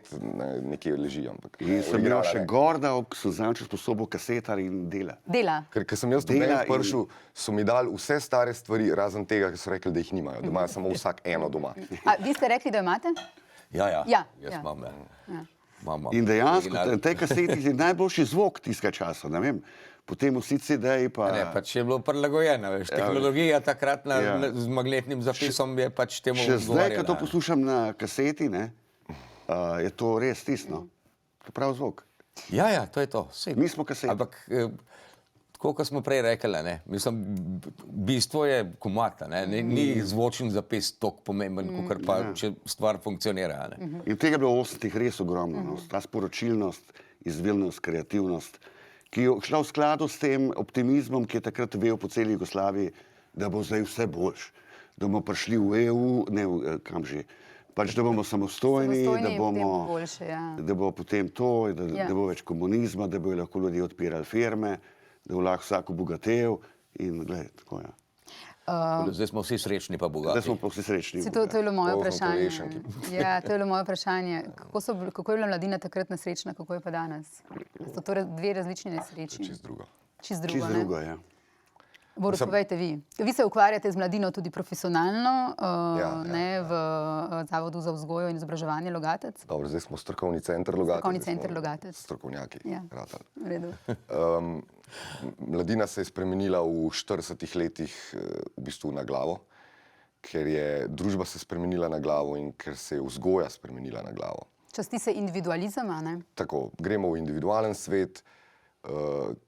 nekje leži, ampak In sem bil originala še ne. gorda, ko sem zanj sposobil kasetar in dela. Dela. Ker sem jaz tu Dela prišel, so mi dali vse stare stvari, razen tega, ker so rekli, da jih nimajo. Da imajo samo vsak eno doma. A vi ste rekli, da jo imate? Ja, Ja, jaz ja. imam. Ja. Imam In dejansko original. na tej kaseti je najboljši zvok tistega časa, ne vem. Potem vsi CD-ji pa... Ne, pač je bilo prilagojeno, veš. Tehnologija takrat Ja. z magnetnim zapisom je pač temu Še zdaj, ko to odgovarjala. poslušam na kaseti, ne, je to res tisto. To je prav zvok. Ja, to je to. Sej. Mi smo kaseti. Ampak, tako kot smo prej rekli, ne, mislim, bistvo je komata, ne, ni zvočen zapis toliko pomemben, kot pa če stvar funkcionira. Ne. In tega je bilo v 80-ih res ogromno. No. Ta sporočilnost, izvirnost, kreativnost, ki je šla v skladu s tem optimizmom, ki je takrat vel po celi Jugoslaviji, da bo zdaj vse boljš, da bomo prišli v EU, ne kam že, pač da bomo samostojni, Samostojni da in potem bomo, bo boljše, ja. da bo potem to, Ja. da bo več komunizma, da bojo lahko ljudje odpirali firme, da bo lahko vsak obogatel in gled, tako ja. Zdaj smo vsi srečni pa Zdaj bogati. smo pa vsi srečni. To je bilo moje To smo vprašanje. Pelešenki. Ja, to je bilo moje vprašanje. Kako je bila mladina takrat nesrečna, kako je pa danes? So torej dve različni nesreči. Čist drugo. Čist drugo, Čisto ne? drugo, ja. Boris, povejte vi. Vi se ukvarjate z mladino tudi profesionalno, Ja. ne, v Zavodu za vzgojo in izobraževanje Logatec. Dobro, zdaj smo strokovni center Logatec. Strokovni zdaj smo center Logatec. Strokovnjaki. Ja. ratali. V redu. Mladina se je spremenila v 40 letih v bistvu na glavo, ker je družba se spremenila na glavo in ker se je vzgoja spremenila na glavo. Časti se individualizem, a ne? Tako, gremo v individualen svet,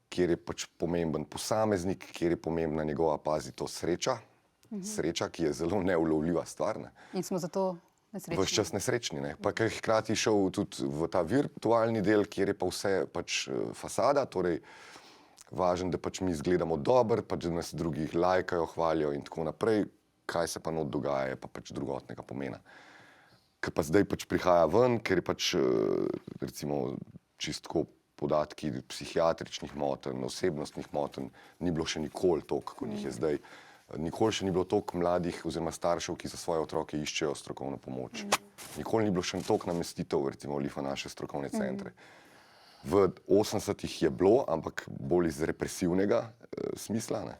kjer je pač pomemben posameznik, kjer je pomembna njegova, pazi to, sreča. Sreča, ki je zelo neulovljiva stvar. Ne. In smo zato nesrečni. Ves čas nesrečni. Ne. Pa ker je hkrati šel tudi v ta virtualni del, kjer je pa vse pač fasada, torej važno, da pač mi izgledamo dobro, pač da nas drugi lajkajo, hvalijo in tako naprej, kaj se pa not dogaja, je pa pač drugotnega pomena. Ker pa zdaj pač prihaja ven, ker je pač recimo čistko podatki psihiatričnih motenj, osebnostnih motenj, ni bilo še nikoli toliko, kot jih je zdaj. Nikoli še ni bilo toliko mladih oziroma staršev, ki za svoje otroke iščejo strokovno pomoč. Nikoli ni bilo še toliko namestitev, recimo v naše strokovne centre. V 80-ih je bilo, ampak bolj iz represivnega smisla. Ne.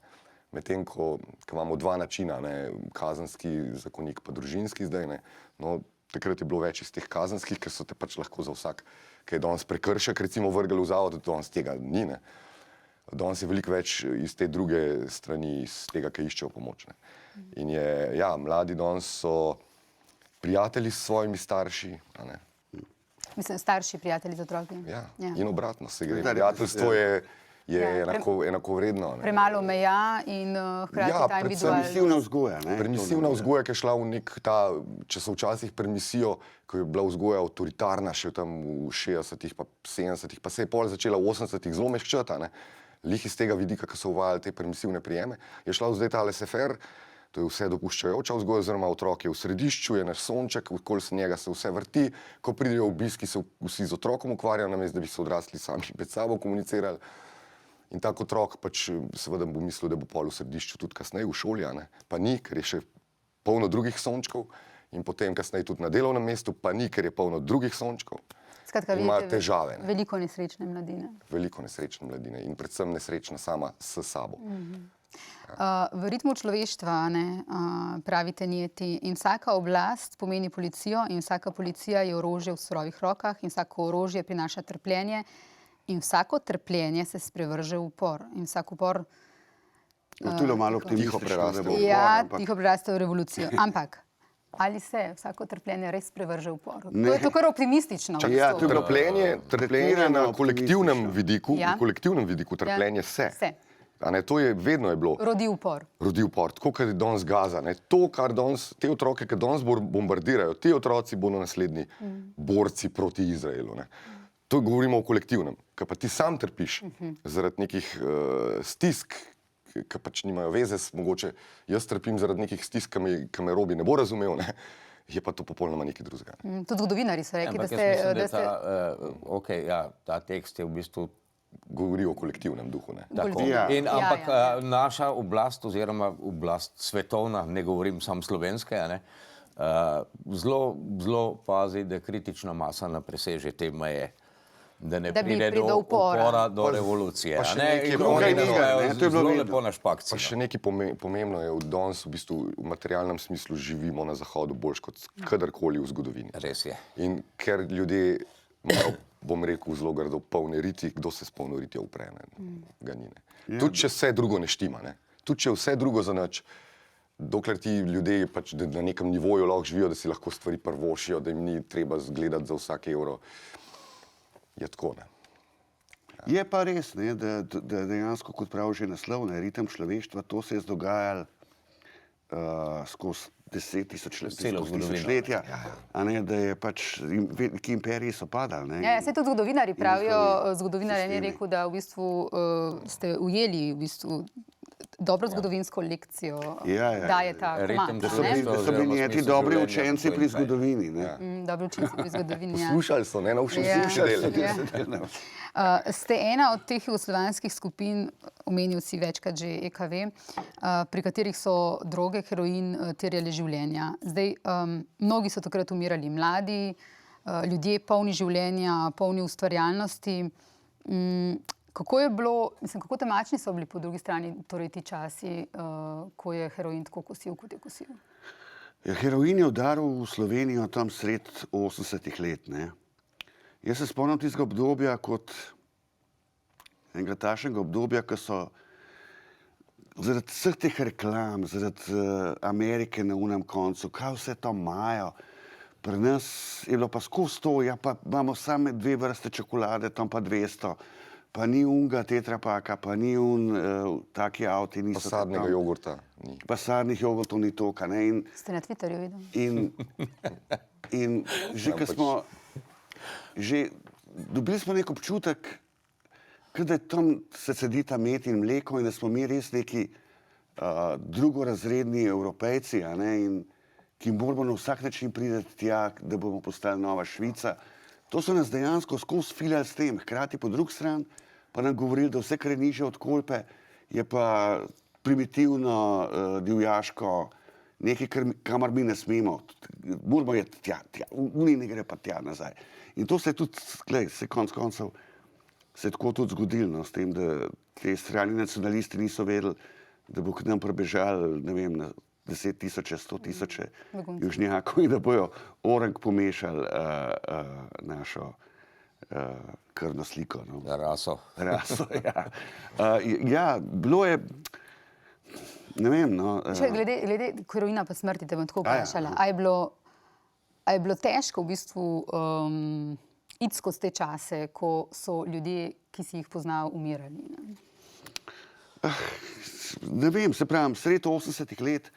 Medtem ko imamo dva načina, ne, kazenski zakonik pa družinski zdaj. Ne. No, takrat je bilo več iz teh kazenskih, ker so te pač lahko za vsak, ki je danes prekršek, recimo vrgli v zavod, danes tega ni. Ne. Danes je veliko več iz te druge strani, iz tega, ki iščejo pomoč. Ne. In je, ja, mladi danes so prijatelji s svojimi starši. A ne. Mislim, starši prijatelji z otroki. Ja. Ja. In obratno se gre. Ja. Prijateljstvo je je Ja, enakovredno. Ne. Premalo meja in hkrati Ja, ta predvsem individualnost. Permisivna vzgoja. Ne? Permisivna vzgoja, ki je šla v nek ta, če so včasih permisijo, ko je bila vzgoja avtoritarna še tam v 60-ih, pa 70-ih, pa se je pol začela v 80-ih zelo mehčata, ne. Lih iz tega vidika, ko so uvajali te permisivne prijeme, je šla zdaj ta laissez-faire, to je vse dopuščajoča vzgoja, oziroma otrok je v središču, je naš sonček, okoli njega se vse vrti, ko pridejo obiski, se vsi z otrokom ukvarjajo, namesto da bi se odrasli sami med sabo komunicirali. In tak otrok pač seveda bo mislil, da bo pol v središču tudi kasneje v šoli, a ne? Pa ni, ker je še polno drugih sončkov, in potem kasneje tudi na delovnem mestu, pa ni, ker je polno drugih sončkov. Skratka, Ima vidite, težave. Ne? veliko nesrečne mladine. Veliko nesrečne mladine in predvsem nesrečna sama s sabo. V ritmu človeštva, ne, pravite Nijeti, in vsaka oblast pomeni policijo in vsaka policija je orožje v surovih rokah in vsako orožje prinaša trpljenje in vsako trpljenje se sprevrže v upor. In vsak upor No, tu je malo optimistično, preraste da bo v upor, tiho preraste v revolucijo. Ampak ali se vsako trpljenje res prevrže v upor? To je to kar optimistično. v Ja, bistvu. to je bilo- Trpljenje pretirano na kolektivnem optimistično. vidiku, Ja. v kolektivnem vidiku trpljenje se. Se. A ne, to je vedno je bilo. Rodi upor. Rodi upor, tako kot je danes Gaza. Ne. To, kar danes, te otroke, ki danes bombardirajo, ti otroci bodo naslednji borci proti Izraelu. Ne. To govorimo o kolektivnem. Ko pa ti sam trpiš zaradi nekih stisk, ki pač nimajo veze, mogoče jaz trpim zaradi nekih stisk, ki me Robi ne bo razumel, ne. Je pa to popolnoma nekaj drugega. Tudi zgodovinari so rekli, Ampak da jaz mislim, ste... ta tekst je v bistvu Govori o kolektivnem duhu. Ne. tako. Ja. Ampak Ja. naša oblast, oziroma oblast svetovna, ne govorim samo slovenske, a ne, zelo pazi, da kritična masa ne preseže te meje. Da ne Da bi pride pride do upora. upora, do revolucije. pa a še ne. nekaj In pomembnega, oni ne, dajo to je bilo zelo vedno. lepo na špakci. Pa še nekaj pomembno je, da danes v bistvu v materialnem smislu živimo na Zahodu bolj kot kadarkoli v zgodovini. Res je. In ker ljudje imajo, bom rekel, zelo grdo polne riti, kdo se s polno ritijo upre, ganine. Tudi če vse drugo ne štima, ne. Tudi če vse drugo za nič, dokler ti ljudje pač na nekem nivoju lahko živijo, da si lahko stvari prvošijo, da jim ni treba zgledati za vsak evro, je tako, ne. Je pa res, ne, da dejansko, kot pravi že naslov, ne, ritem človeštva, to se je dogajalo skozi 10 tisočletja, a ne, da je pač, ki imperiji so padali. Ne, Ja, saj tudi zgodovinari pravijo, njihovi zgodovinar je sistemi. rekel, da v bistvu ste ujeli v bistvu dobro zgodovinsko lekcijo, daje ta Ritem komand. Da so ne? bili, da so bili njeti dobri učenci pri zgodovini. Ne. Dobri učenci pri zgodovini. Ja. Poslušali so, ne, na ušem Ja, slušali. ja. Ste ena od teh jugoslovanskih skupin, omenil si večkrat že EKV, pri katerih so droge, heroin terjali življenja. Zdaj, mnogi so takrat umirali mladi, ljudje polni življenja, polni ustvarjalnosti. Kako je bilo, mislim, kako temačni so bili po drugi strani torej ti časi, ko je heroin tako kosil, kot je kosil? Ja, heroin je udaril v Slovenijo tam sred 80-ih let. Ne. Jaz se spomnim tistega obdobja kot enega takšnega obdobja, ko so zaradi vseh teh reklam, zaradi Amerike na unem koncu, kaj vse to imajo. Pri nas je bilo pa skozi to, ja pa imamo same 2 vrste čokolade, tam pa 200, pa ni unga tetrapaka, pa ni taki avti niso. Pa sadnega tam. jogurta ni. Pa sadnih jogurtov ni toka. Ne, Ste na Twitterju videli? in že ko smo, dobili smo nek občutek, da tam se sedita med in mleko in da smo mi res neki drugorazredni Evropejci, a ne, in ki moramo na vsak način priti tja, da bomo postali nova Švica. To so nas dejansko skozi filali s tem, hkrati po drugi strani pa nam govorili, da vse, kar je nižje od Kolpe, je pa primitivno, divjaško, nekaj, kamor mi ne smemo. Moramo je tja, uni ne gre pa tja nazaj. In to se je tudi, glej, se konc koncev se je tako tudi zgodilo, no, s tem, da te strani nacionalisti niso vedeli, da bo k nam prebežali, ne vem, na 10 tisoče, 100 tisoče južnjakov in da bojo orang pomešali našo krvno sliko. No. Raso. Raso, ja. Ja, bilo je, ne vem, no. Glede heroina pa smrti, te bom tako ja. vprašala. A je bilo težko v bistvu iti skozi te čase, ko so ljudje, ki si jih poznal, umirali? Ne? Ne vem, se pravim, sredi 80-ih let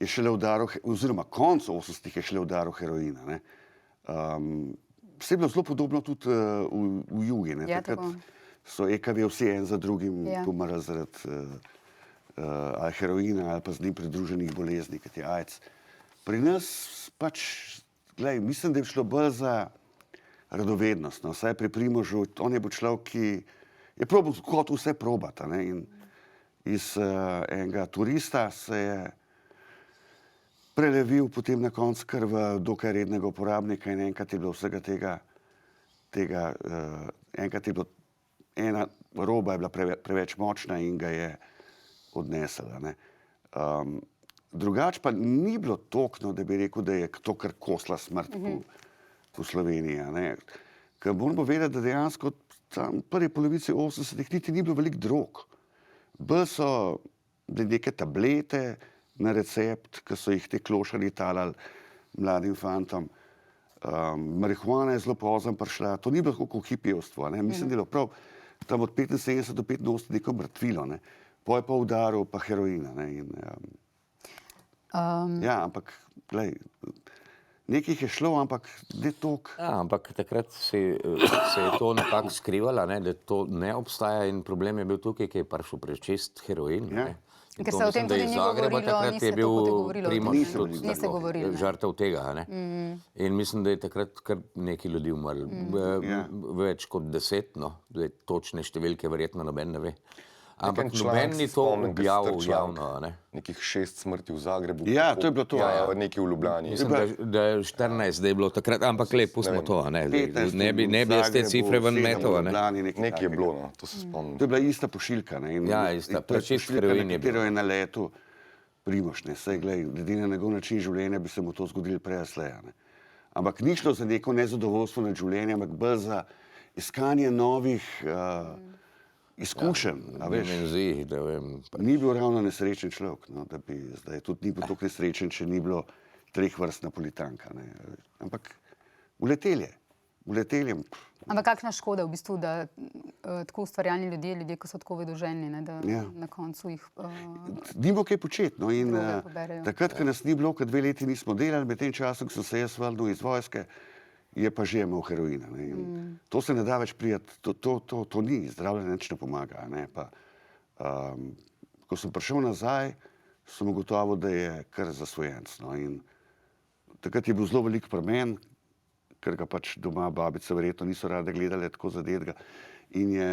je šele udaril, oziroma konec 80-ih je šele udaril heroina. Ne. Vse je bilo zelo podobno tudi v jugi. Ne. Ja, Takrat tako. so EKV vsi en za drugim Ja. pomrli zaradi ali heroina ali pa z njim pridruženih bolezni, kot je AIDS. Pri nas pač, glej, mislim, da je šlo bolj za radovednost. No. Vsaj pri Primožu, on je bil človek, ki je probal kot vse probati. Ne. In iz enega turista se je prelevil potem na koncu kar v dokaj rednega uporabnika in enkrat je bilo vsega tega enkrat je bilo ena roba je bila preveč močna in ga je odnesla. Ne. Drugače pa ni bilo toliko, da bi rekel, da je to kar kosla smrt v Sloveniji. Ne. Ker moramo vedeti, da dejansko tam v prvi polovici 80-ih niti ni bilo veliko drog. Bolj so bile neke tablete na recept, ki so jih te klošari talali mladim fantom. Marihuana je zelo pozno prišla, to ni bilo tako kot hipijevstvo. Mislim, da je bilo prav tam od 75 do 85 neko mrtvilo. Ne. Po je pa udaril pa heroina. Ne. In, ja, ampak, glej, nekih je šlo, ampak ne toliko. Ja, ampak takrat se je to nekako skrivalo, ne, da to ne obstaja in problem je bil tukaj, ki je prišel prečist heroin. Ja. Ne. In Ker to se o mislim, tem da tudi iz ni Zagreba govorilo, takrat ni je se bil toliko govorilo o tem. Primož tudi Niste govorili, ne. žrtev tega. Ne. In mislim, da je takrat kar nekaj ljudi umrlo. Ja. Več kot 10, no. Zdaj, točne številke verjetno noben ne ve. Ampak En članek noben se ni to spomnim, ko objavil ste članek, javno. Ne. Nekih 6 smrti v Zagrebu. Ja, to je bilo to. Ja, nekaj v Ljubljani. Mislim, da je 14, da je bilo takrat, ampak le, pustimo to. Ne, ne bi jaz te cifre ven metal. Ne. Nekaj je bilo, no, to se spomnim. To je bila ista pošiljka. Ne. In, Ja, ista, in to je čist pošiljka, heroin na je katero bil. je na letu Primož. Ne. Saj, glej, glede na njegov način življenja bi se mu to zgodilo prej ali slej. Ne. Ampak ni šlo za neko nezadovoljstvo nad življenjem, ampak bolj za iskanje novih izkušenj. A veš. Dimenzij, da vem. Ni bil ravno nesrečen človek, no, da bi zdaj tudi ni bil tako nesrečen, če ni bilo 3 vrst napolitanka. Ne. Ampak uletel je. Ampak kakšna škoda v bistvu, da tako ustvarjalni ljudje, ki so tako vedoželjni, ne, da Ja. na koncu jih... Ni bilo kaj početi. No, in Droge poberejo. takrat, ko nas ni bilo, ko 2 leti nismo delali, med tem časom, ko sem se jaz vrnil iz vojske, je pa že imel heroina. Ne, in to se ne da več prijeti, to ni, zdravljenje nič ne pomaga. Ne, pa, ko sem prišel nazaj, sem ugotovil, da je kar zasvojenc. No, in takrat je bil zelo velik pri meni, ker ga pač doma babice verjetno niso rade gledale tako zadetega. In je,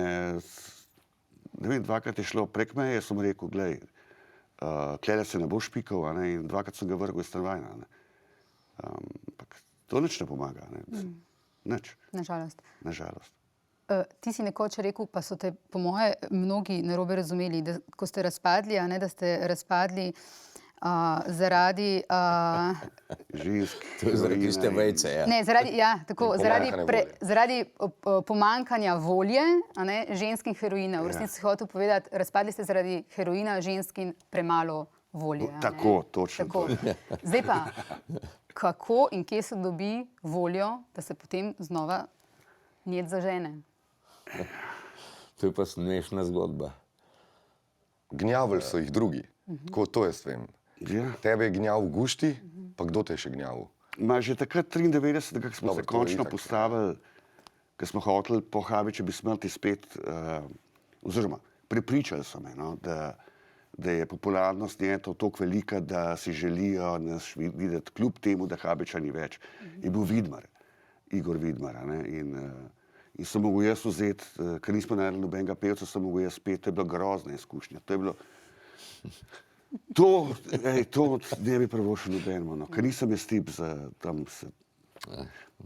ne vem, 2-krat je šlo prek meje, sem rekel, glej, klele se ne boš pikal, a ne, in 2-krat sem ga vrgel iz stanovanja. Ampak to nič ne pomaga, ne. Nič, Nažalost. nažalost. Ti si nekoč rekel, pa so te po moje mnogi narobe razumeli, da ko ste razpadli, a ne, da ste razpadli zaradi... Žensk, To je zaradi heroina tiste in- vejce. Ja. Ne, pomanjkanja volje. zaradi pomanjkanja volje, a ne, žensk in heroina. V resnici si hotel povedati, razpadli ste zaradi heroina, žensk in premalo volje. a ne. Tako, točno Tako. to. Zdaj pa, kako in kje se dobi voljo, da se potem znova njet zažene? To je pa smešna zgodba. Gnjavili so jih drugi. Tako to jaz vem. Ja. Tebe je gnjav v gušti, pa kdo te je še gnjavil? Ma že takrat 93, ko smo Dobro, se to je končno itak, postavili, ko smo hoteli po Habičevi smrti spet, oziroma prepričali so me, no, da je popularnost njeto toliko velika, da si želijo nas videti, kljub temu, da Habiča ni več. Je bil Vidmar, Igor Vidmar. a ne, in sem mogel jaz vzeti, ker nismo naredili nobenega pevca, sem mogel jaz peti, to je bila grozna izkušnja. To je bilo... To ne bi prvošil nobenemu, no, ker nisem jaz tip za tam se...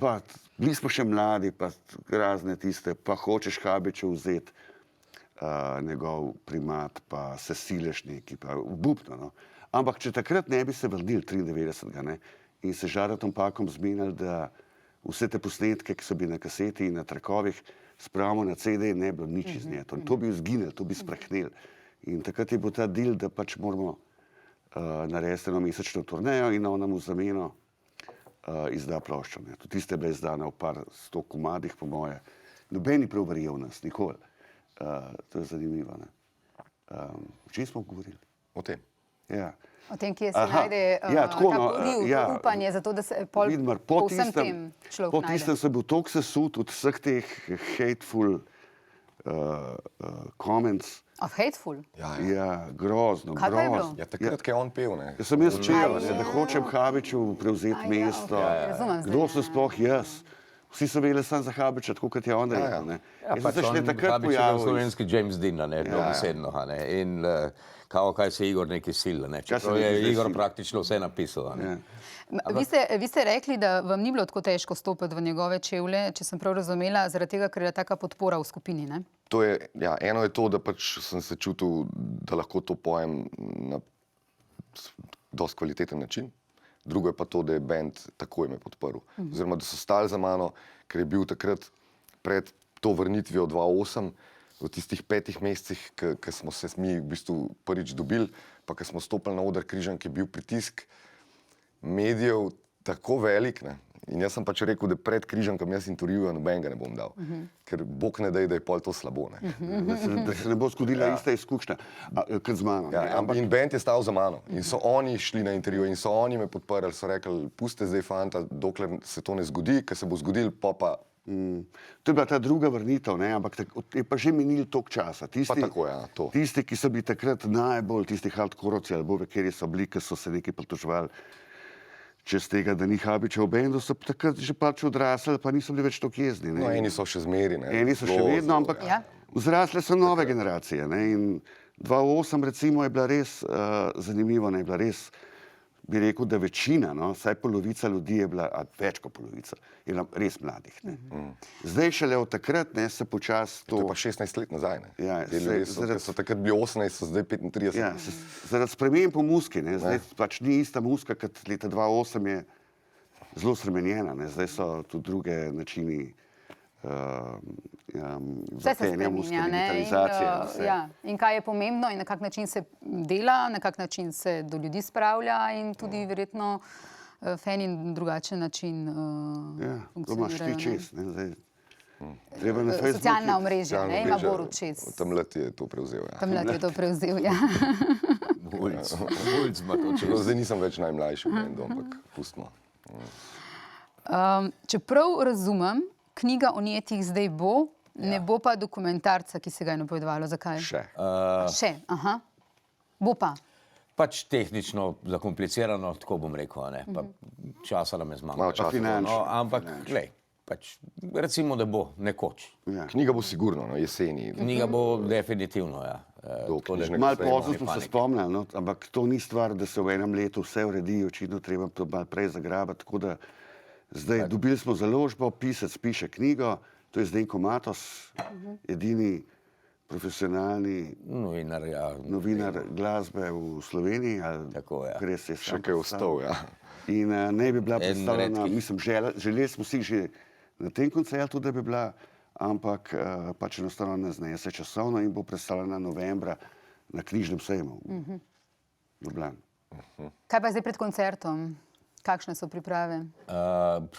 Pa, bili smo še mladi, pa razne tiste, pa hočeš Habiča vzeti, njegov primat, pa se sileš neki, pa obupno. No. Ampak če takrat ne bi se vrnili 93. Ne, in se Žaratom Pakom zmenili, da vse te posnetke, ki so bili na kaseti in na trakovih, spravimo na CD, ne bi bilo nič iz nje. To bi izginili, to bi sprahneli. In takrat je bil ta deal, da pač moramo narediti eno mesečno turnejo in on nam v zameno izda ploščo. Ne. Tudi tiste je bila izdana v par 100 komadih, po moje. Noben ni prav verjel v nas, nikoli. To je zanimivo. Ne. O čem smo govorili? O tem. Ja. O tem, kje se najde tako, ta poriv, to upanje, zato da se pol Vidmar, po vsem tem človek po najde. tistem sem bil toliko sesut od vseh teh hateful comments. Of hateful. Ja, grozno, Kaj pa je bilo? grozno. Ja, takrat, ko je on pel, ne. Jaz sem čel, Aj, da hočem Habiču prevzeti mesto. razumem Kdo zdaj, sem sploh jaz? Vsi so vedeli sam za Habiča, tako kot je on rekel. Ne. Jaz sem se šele takrat Habič je bil pojavil. slovenski James Dean, ne, dobesedno. Ne. In kao kaj se Igor neki sil, ne. Čeprav je neki Igor sil? praktično vse napisal. Ne. Vi ste rekli, da vam ni bilo tako težko stopiti v njegove čevlje, če sem prav razumela, zaradi tega, ker je taka podpora v skupini, ne? To je, ja, eno je to, da pač sem se čutil, da lahko to pojem na dosti kvaliteten način. Drugo je pa to, da je bend takoj me podprl. Oziroma, da so stali za mano, ker je bil takrat pred to vrnitvijo 2008, v tistih 5 mesecih, ko smo se mi v bistvu prvič dobili, pa ko smo stopili na oder Križank, je bil pritisk medijev tako velik, ne. In jaz sem pač rekel, da pred Križankom jaz intervjuja nobenega ne bom dal. Ker Bog ne daj, da je pol to slabo, ne. Da se ne bo zgodila ista izkušnja kot z mano. Ja, in bend je stal za mano in so oni šli na intervju in so oni me podprli, so rekli, puste zdaj fanta, dokler se to ne zgodi, ker se bo zgodil, pa To je bila ta druga vrnitev, ne? Ampak je pa že minil toliko časa. Pa tako, ja, to. Tisti, ki so bili takrat najbolj, tisti hardkorovci ali bove, kjer so bili, ki so se nekaj pritoževali čez tega, da ni Habiča v bendu, so takrat že pač odrasli, pa niso bili več toliko jezni. No, eni so še zmeri, ne. Eni so še vedno, ampak Ja. vzrasle so nove generacije. Ne? In 2008 recimo je bila res zanimivo, ne? Je bila res, bi rekel, da večina, no, vsaj polovica ljudi je bila, a več kot polovica, je bila res mladih. Ne? Zdaj šele od takrat, ne, se počasi To je pa 16 let nazaj, ne. Ja, Te ljudje so takrat bili 18, so zdaj 35. Ja, zaradi sprememb v muski, ne, zdaj pač ni ista muska, kot leta 2008 je zelo spremenjena, ne, zdaj so tudi druge načini Vse se vrtenja muske, spreminja, ne? digitalizacije. vse. Ja. In kaj je pomembno in na kak način se dela, na kak način se do ljudi spravlja in tudi verjetno fen in drugačen način Ja, to imaš ti funkcionirajo, ne. čez. Ne, zdaj, treba na Facebooku. Socialna omrežja, ne, ima Borut čez. Tamlet je to prevzel, ja. Tamlet je to prevzel, ja. Mulc ima to čez. No, zdaj nisem več najmlajši v bendu, ampak pustimo. Čeprav razumem, knjiga o njetih zdaj bo, ne bo pa dokumentarca, ki se ga je napovedovalo. Zakaj? Še. Še, aha. Bo pa. Pač tehnično zakomplicirano, tako bom rekel, ne. Pa časa nam je Malo zmanjkalo. časa. finančno. No, ampak, glej, pač recimo, da bo nekoč. Ja. Knjiga bo sigurno, no, jeseni. Knjiga bo definitivno, ja. Do Tako da- knjižnega Malo sprejema. pozno smo se spomnili, no, ampak to ni stvar, da se v enem letu vse uredi, očitno treba to malo prej zagrabiti. Tako da zdaj dobili smo založbo, pisec piše knjigo, to je Zdenko Matos, edini profesionalni Novinar, ja. novinar glasbe v Sloveniji. Ali Tako, ja. res je Še sam kaj predstavil. ostal, ja. In ne bi bila Eden predstavljena, redkih. mislim, želeli smo si že na tem koncertu, da bi bila, ampak pač enostavno ne znese časovno in bo predstavljena novembra na knjižnem sejmu v Ljubljani. Kaj pa zdaj pred koncertom? Kakšne so priprave?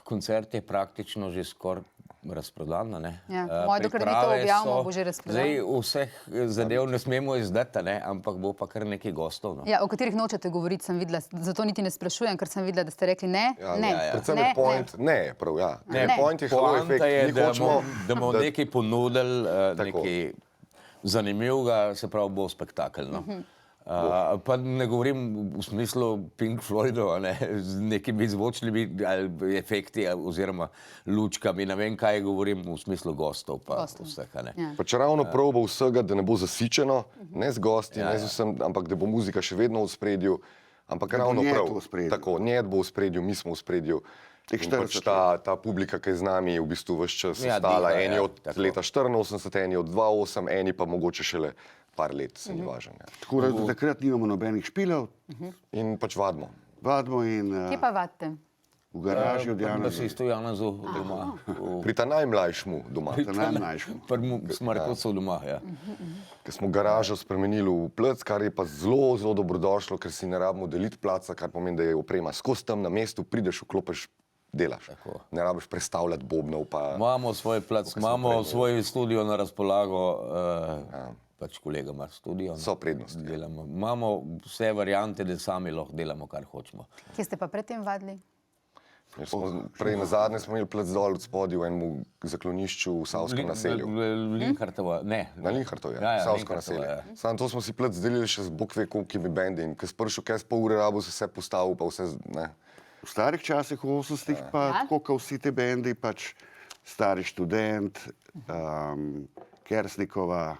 Koncert je praktično že skoraj razprodan. Ne? Ja, moje, dokler mi to priprave objavimo, so- bo že razprodan. Zdaj vseh zadev ne smemo izdati, ne? Ampak bo pa kar nekaj gostov. No? Ja, o katerih nočete govoriti, sem videla, zato niti ne sprašujem, ker sem videla, da ste rekli ne, ne, Predvsem ne, je point, ne, prav, ja. Ne, Point je halo efekt, Poanta je, mi da hočemo, bomo nekaj ponudili, Tako. nekaj zanimivega, se pravi, bo spektakel. No? Pa ne govorim v smislu Pink Floydov, ne, z nekimi zvočnimi ali efekti oziroma lučkami, ne vem kaj govorim v smislu gostov pa Gostov. vseh. a Ne. Ja. Pač ravno prav bo vsega, da ne bo zasičeno, ne z gosti, ne z vsem, ampak da bo muzika še vedno v spredju, ampak Da bo ravno njed prav. v ospredju. Tako, njed bo v spredju, mi smo v spredju. Teh In pač 40 ta publika, ki je z nami, v bistvu ves čas Ja, ostala, diha, eni ja, od tako. leta 84, eni od 2008, eni pa mogoče šele par let, se ni važno. Ja. Tako da do takrat nimamo nobenih špilov, In pač vadimo. vadimo in Kje pa vadite? v garaži od Da Jana si isto Janazu doma. Pri ta najmlajšmu doma, najmlajšemu. Prvemu smrkovcu doma. Ja. ker smo garažo spremenili v plac, kar je pa zelo, zelo dobrodošlo, ker si ne rabimo deliti placa, kar pomeni, da je oprema skozi tam na mestu, prideš, vklopiš delaš. Tako. Ne rabiš predstavljati bobnov. Imamo svoj plac, imamo svoj studio na razpolago, pač kolega ima studio. So prednosti. Delamo. Imamo vse variante, da sami lahko delamo, kar hočemo. Kje ste pa predtem vadili? Prej na zadnje smo imeli plac dol od spodaj v enem zaklonišču v Savskem naselju. Linhartova, ne. Na Linhartovi, Ja, Savsko Linhartova, naselje. ja. Samo to smo si plac delili še z bog ve kolikimi bendi in ko si prišel kaj z pol ure rabo, si vse postavil, pa vse, ne. V starih časih, v 80-ih, pa Ja. tako kot vsi te bendi, pač Stari študent, Kersnikova.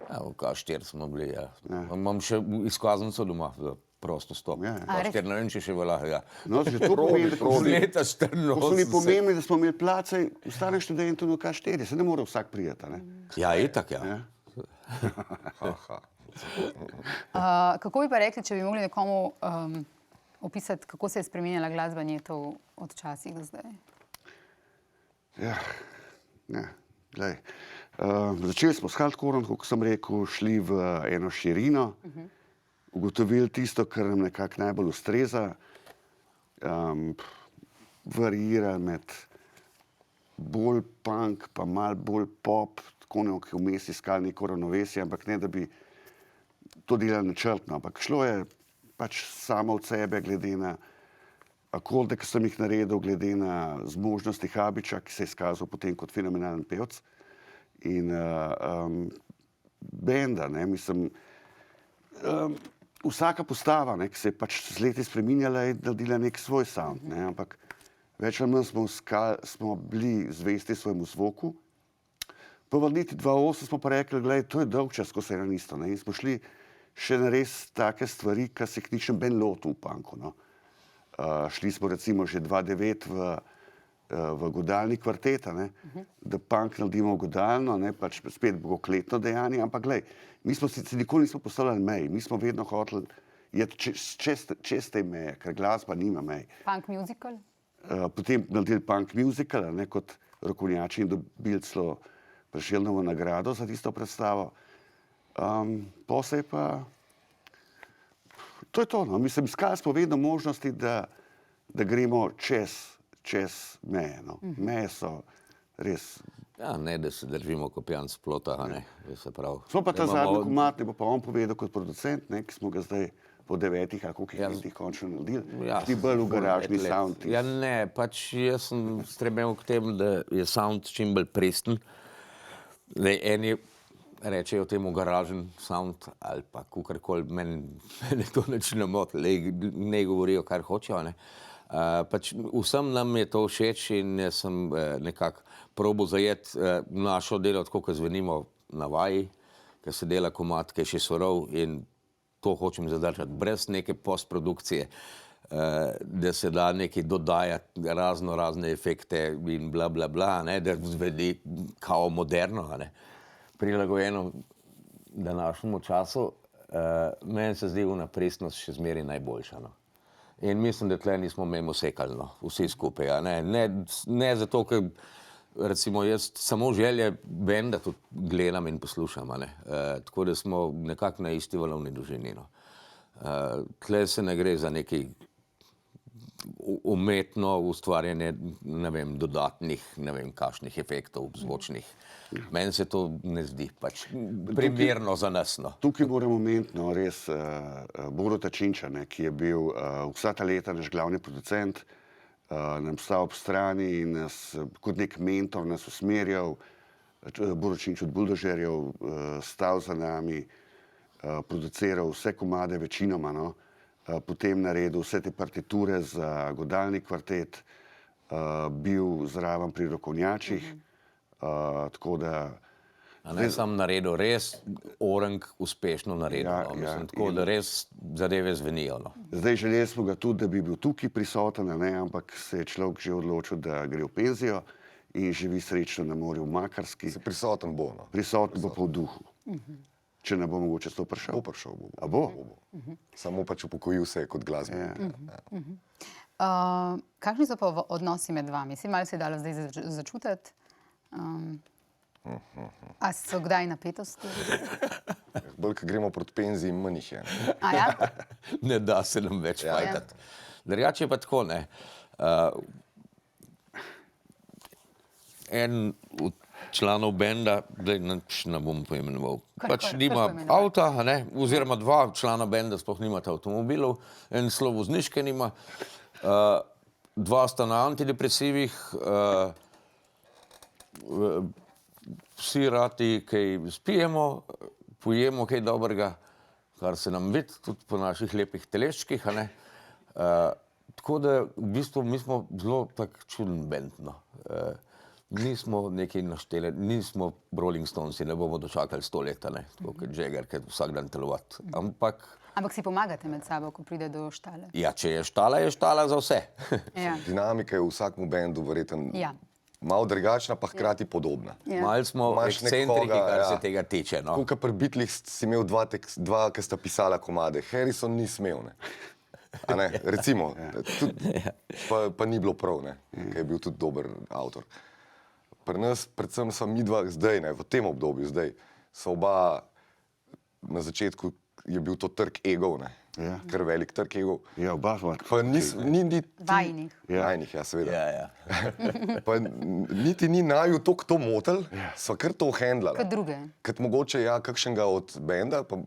Ja, v K4 smo bili, ja. Imam še izkaznico doma, za prosto stop. Ja, ja. A, res? K4, ne vem, če še velja, ja. No, že to pomeni, da Od leta to so mi 84. pomembni, da smo imeli place v starem študentu na K4, se ne more vsak prijeti, ne? Ja, itak, ja. Ja. Kako bi pa rekli, če bi mogli nekomu opisati, kako se je spremenjala glasba Njetov od časih do zdaj? Ja, ne, glej. Začeli smo s hardcoreom, kot sem rekel, šli v eno širino, ugotovili tisto, kar nam nekako najbolj ustreza, variirali med bolj punk, pa malo bolj pop, tako nekaj vmes iskali neko ravnovesje, ampak ne, da bi to delali načrtno, ampak šlo je pač samo od sebe, glede na akorde, ki sem jih naredil, glede na zmožnosti Habiča, ki se je izkazal potem kot fenomenalen pevec. In benda, ne, mislim, vsaka postava, ne, ki se je pač z leti spreminjala, je naredila nek svoj sound, ne, ampak več ali manj smo bili zvesti svojemu zvoku. Po vrniti 2008 smo pa rekli, gledaj, to je dolg čas, ko se je na isto, ne, in smo šli še na res take stvari, ki se jih ničem ben lotil v punku, no. Šli smo recimo že 2009 v godalni kvarteta, ne, da punk naredimo godalno, ne, pač spet bogokletno dejanje, ampak glej, mi smo se nikoli nismo postavljali mej, mi smo vedno hoteli čez te meje, ker glasba nima mej. Punk musical? Potem naredili punk musical, ne, kot rokovnjači in dobili celo Prešernovo nagrado za tisto predstavo. Po se je pa... To je to, no. Mislim, iskali smo vedno možnosti, da gremo čez meje, no. Meje so res... Ja, ne, da se držimo kot pijan s plota, a ne, se pravi. Smo pa ta Da imamo- zadnji komat, ne bo pa on povedal kot producent, ne, ki smo ga zdaj po 9 ali koliko letih končno naredili. Ja, Ti bolj v garažni 5 let. sound. Ja, ne, pač jaz sem stremel k temu, da je sound čim bolj presten. Zdaj, eni rečejo temu garažen sound ali pa kakorkoli, mene to nič ne moti, ne govorijo, kar hočejo, ne. Pač vsem nam je to všeč in jaz sem nekako probal zajeti našo delo tako, kot zvenimo na vaji, ker se dela komad, ki je še surov in to hočem zadržati, brez neke postprodukcije, da se da nekaj dodajati, razne efekte in bla, bla, bla, ne, da zvedi kao moderno, a ne, prilagojeno današnjemu času. Meni se zdi ona prestnost še zmeraj najboljša, no. In mislim, da tle nismo mimo sekali, no, vsi skupaj, a ne, ne zato, ker recimo jaz samo želje benda tudi gledam in poslušam, a ne, tako da smo nekako na isti valovni dolžini, no. Tle se ne gre za nekaj umetno ustvarjanje, ne vem, dodatnih, ne vem, kakšnih efektov zvočnih. Meni se to ne zdi pač primerno za nas, no. Tukaj moramo omeniti, no, res Boruta Činča, ne, ki je bil vsa ta leta naš glavni producent, nam stal ob strani in nas kot nek mentor nas usmerjal. Borut Činč od Buldožerjev stal za nami, produciral vse komade večinoma, no. Potem naredil vse te partiture za godalni kvartet, bil zraven pri rokovnjačih, tako da... A ne sam naredil, res orang uspešno naredil, Ja, no, ja, mislim, tako da res zadeve zvenijo, no. Zdaj želeli smo ga tudi, da bi bil tukaj prisoten, ne, ampak se je človek že odločil, da gre v penzijo in živi srečno na morju v Makarski. Se prisoten bo, no. Prisoten bo pa v duhu. Če ne bo mogoče to prišel. Bo prišel, bo. A bo? Samo pač upokojil se je kot glasbenik. Kakšni so pa odnosi med vami? Si malo se je dalo zdaj začutiti? A so kdaj napetosti? Bolj, ko gremo proti penziji, manj jih je. A ja? Ne da se nam več fajtati. Drugače je pa tako, ne. en od članov benda, da ne bom poimenoval, pač kar nima poimenovati. avta, ne, oziroma dva člana benda sploh nimata avtomobilov, en celo vozniške nima, dva sta na antidepresivih, vsi radi kaj spijemo, pojemo kaj dobrega, kar se nam vidi tudi po naših lepih teleščkih, a ne. Tako da v bistvu mi smo zelo tak čuden bend, no. Nismo neki našteli, nismo Rolling Stonesi, ne bomo dočakali 100 let, ne, tako kot Jagger, ki vsak dan telovati. Ampak si pomagate med sabo, ko pride do štale. Ja, če je štala za vse. Ja. Dinamika je v vsakmu bendu verjetno Ja. malo drugačna, pa hkrati podobna. Ja. Malo smo Imaš ekscentriki, nekoga, kar ja. se tega tiče, no. Tukaj pri Beatlih si imel dva, ki sta pisala komade. Harrison ni smel, ne. A ne, recimo, tudi, pa ni bilo prav, ne, ker je bil tudi dober avtor. Pri nas, predvsem sva midva zdaj, ne, v tem obdobju zdaj, so oba, na začetku je bil to trg egov, ne, Ja. kar velik trg egov. Ja, oba smo. Pa ni Vajinih. Vajinih, ja, seveda. Ja. Pa niti ni naju toliko to motel, so kar to handlali. Kot druge. Kot mogoče ja, kakšnega od benda, pa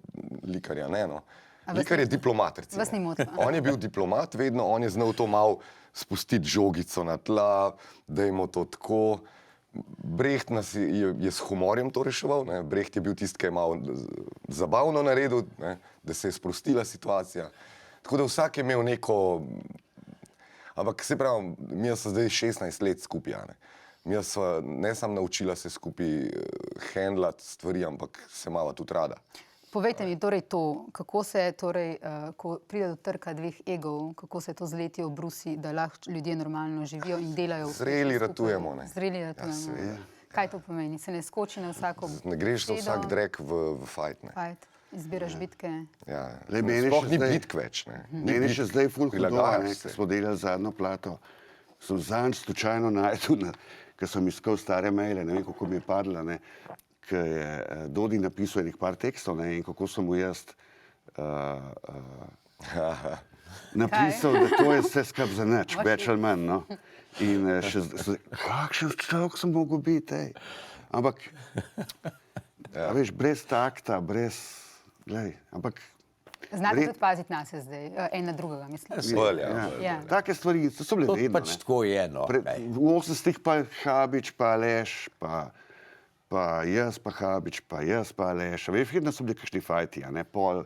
likarja ne, no. A vas Likar ni- je diplomat, recimo. vas ni motil? On je bil diplomat, vedno, on je znal to malo spustiti žogico na tla, dajmo to tako. Brecht nas je s humorjem to reševal, ne. Brecht je bil tisti, ki je malo zabavno naredil, ne, da se je sprostila situacija. Tako da vsak je imel neko, ampak se pravi, mi smo zdaj 16 let skupaj, a ne. Mi smo ne samo naučila se skupaj handlati stvari, ampak se malo tudi rada. Povejte mi torej to, kako se torej, ko pride do trka dveh egov, kako se to z leti obrusi, da lahko ljudje normalno živijo in delajo vse Zreli skupaj? ratujemo, ne. Zreli ratujemo. seveda. Kaj to pomeni? Se ne skoči na vsako Ne greš za besedo, vsak drek v fajt, ne. Fajt, izbiraš bitke. Ja. Glej, meni Sploh še ni zdaj- bitk več, ne. Meni še zdaj ful hudo, Prilagajaš ne, se. ko smo delali zadnjo plato. Sem zanj slučajno našel, ker sem iskal stare maile, ne vem, kako mi je padla, ne, ker je Dodi napisal enih par tekstov, ne, in kako sem mu jaz napisal, da to je vse skrb za nič, več ali manj, no. In kakšen človek sem mogel biti, ej. Ampak, a veš, brez takta, glej, ampak Znate tudi paziti na se zdaj, en na drugega, mislim. Bolj, ja. Ja. take stvari so bile To vedno, pač ne. tako je, no. V 80-ih pa Habič, pa Aleš, pa jaz, pa Habič, pa jaz, pa Aleš. Veš, vedno so bili kakšni fajti, a ne, pol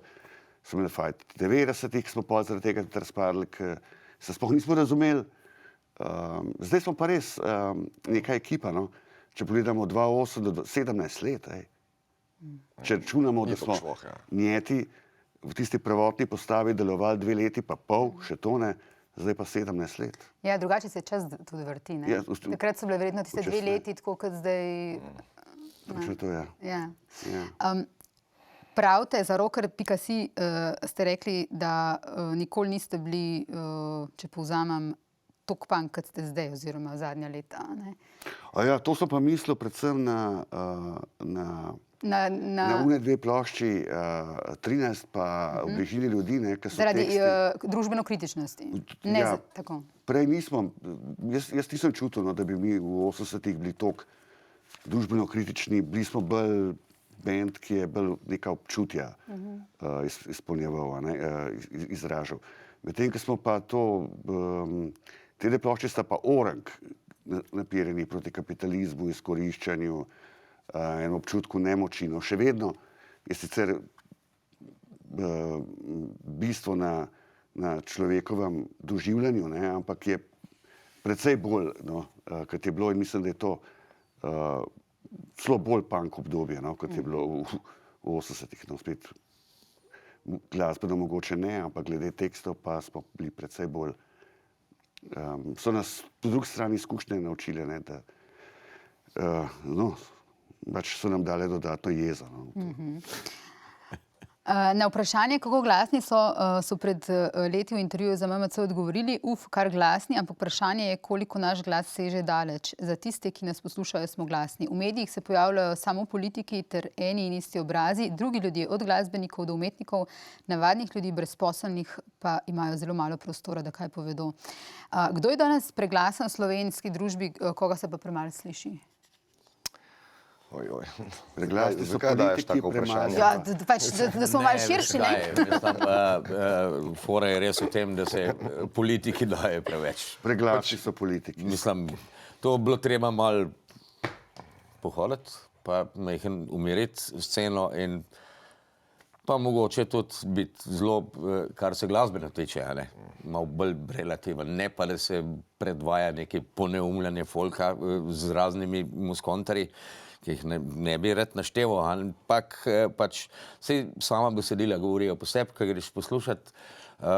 so bili fajti. V 90-ih smo pol zaradi tega tudi razpadli, ker se sploh nismo razumeli. Zdaj smo pa res neka ekipa, no. Če pogledamo 2008 do 17 let, ej. Če računamo, da Ni to smo šloh, ja. njeti v tisti prvotni postavi delovali 2 leti pa pol, še to ne, zdaj pa 17 let. Ja, drugače se čas tudi vrti. Ne? Ja, Takrat so bile verjetno tiste 2 včasih ne. leti, tako kot zdaj. Točno to je. Ja. Ja. Pravite, za rocker.si ste rekli, da nikoli niste bili, če povzamem, tako punk, kot ste zdaj, oziroma zadnja leta. Ne? A ja, to sem pa mislil predvsem na une 2 plošči, 13 pa v bližini ljudi, ne, ki so Zaradi teksti. družbeno kritičnosti. Ne, Ja. tako. Prej nismo, jaz nisem čutil, no, da bi mi v 80-ih bili toliko družbeno kritični, bili smo bolj bend, ki je bolj neka občutja izpolnjeval, a ne, izražal. Medtem, ko smo pa to, te 2 plošče sta pa orang napirjeni proti kapitalizmu, izkoriščanju, en občutku nemoči. No, še vedno je sicer bistvo na človekovem doživljanju, ne, ampak je precej bolj, no, kot je bilo, in mislim, da je to celo bolj punk obdobje, no, kot je bilo v 80-ih. No, spet glasbeno mogoče ne, ampak glede tekstov pa smo bili precej bolj. So nas po drugi strani izkušnje naučile, ne, da no, pač so nam dale dodatno jezo. No. Na vprašanje, kako glasni so pred leti v intervjuju za MMC odgovorili, kar glasni, ampak vprašanje je, koliko naš glas seže daleč. Za tiste, ki nas poslušajo, smo glasni. V medijih se pojavljajo samo politiki ter eni in isti obrazi, drugi ljudje, od glasbenikov do umetnikov, navadnih ljudi, brezposelnih, pa imajo zelo malo prostora, da kaj povedo. Kdo je danes preglasen v slovenski družbi, koga se pa premalo sliši? Preglasni so politiki premalo. Ja, da smo malo širši, ne? Fora je res v tem, da se politiki daje preveč. Preglasni so politiki. Mislim, to bilo treba malo pohoditi, pa majhen umiriti sceno in pa mogoče tudi biti zelo, kar se glasbeno tiče, malo bolj relativen, ne pa da se predvaja neke poneumljanje folka z raznimi muskontarji, ki jih ne bi rad našteval, ampak pač saj sama besedila govorijo po sebi, ko greš poslušati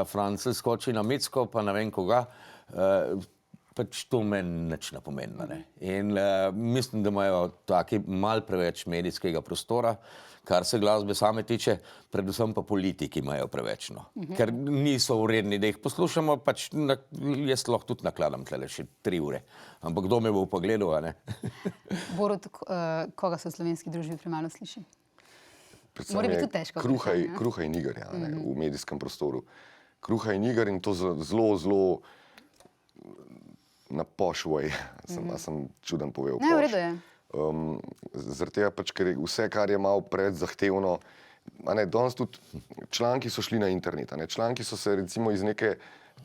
Francelj skoči na Micko, pa ne vem koga, pač to meni nič ne pomeni. In mislim, da imajo taki mal preveč medijskega prostora, kar se glasbe same tiče, predvsem pa politiki imajo preveč, ker niso vredni, da jih poslušamo, pač jaz lahko tudi nakladam tlele še 3 ure, ampak kdo me bo pa gledal, a ne? Borut, koga se v slovenski družbi premalo sliši? Mora biti tudi težko. Kruha in iger, v medijskem prostoru. Kruha in iger in to zelo na posh way. Sem čuden povedal. Ne, v redu je. Zaradi tega pač, ker vse, kar je malo predzahtevno, danes tudi članki so šli na internet, članki so se recimo iz neke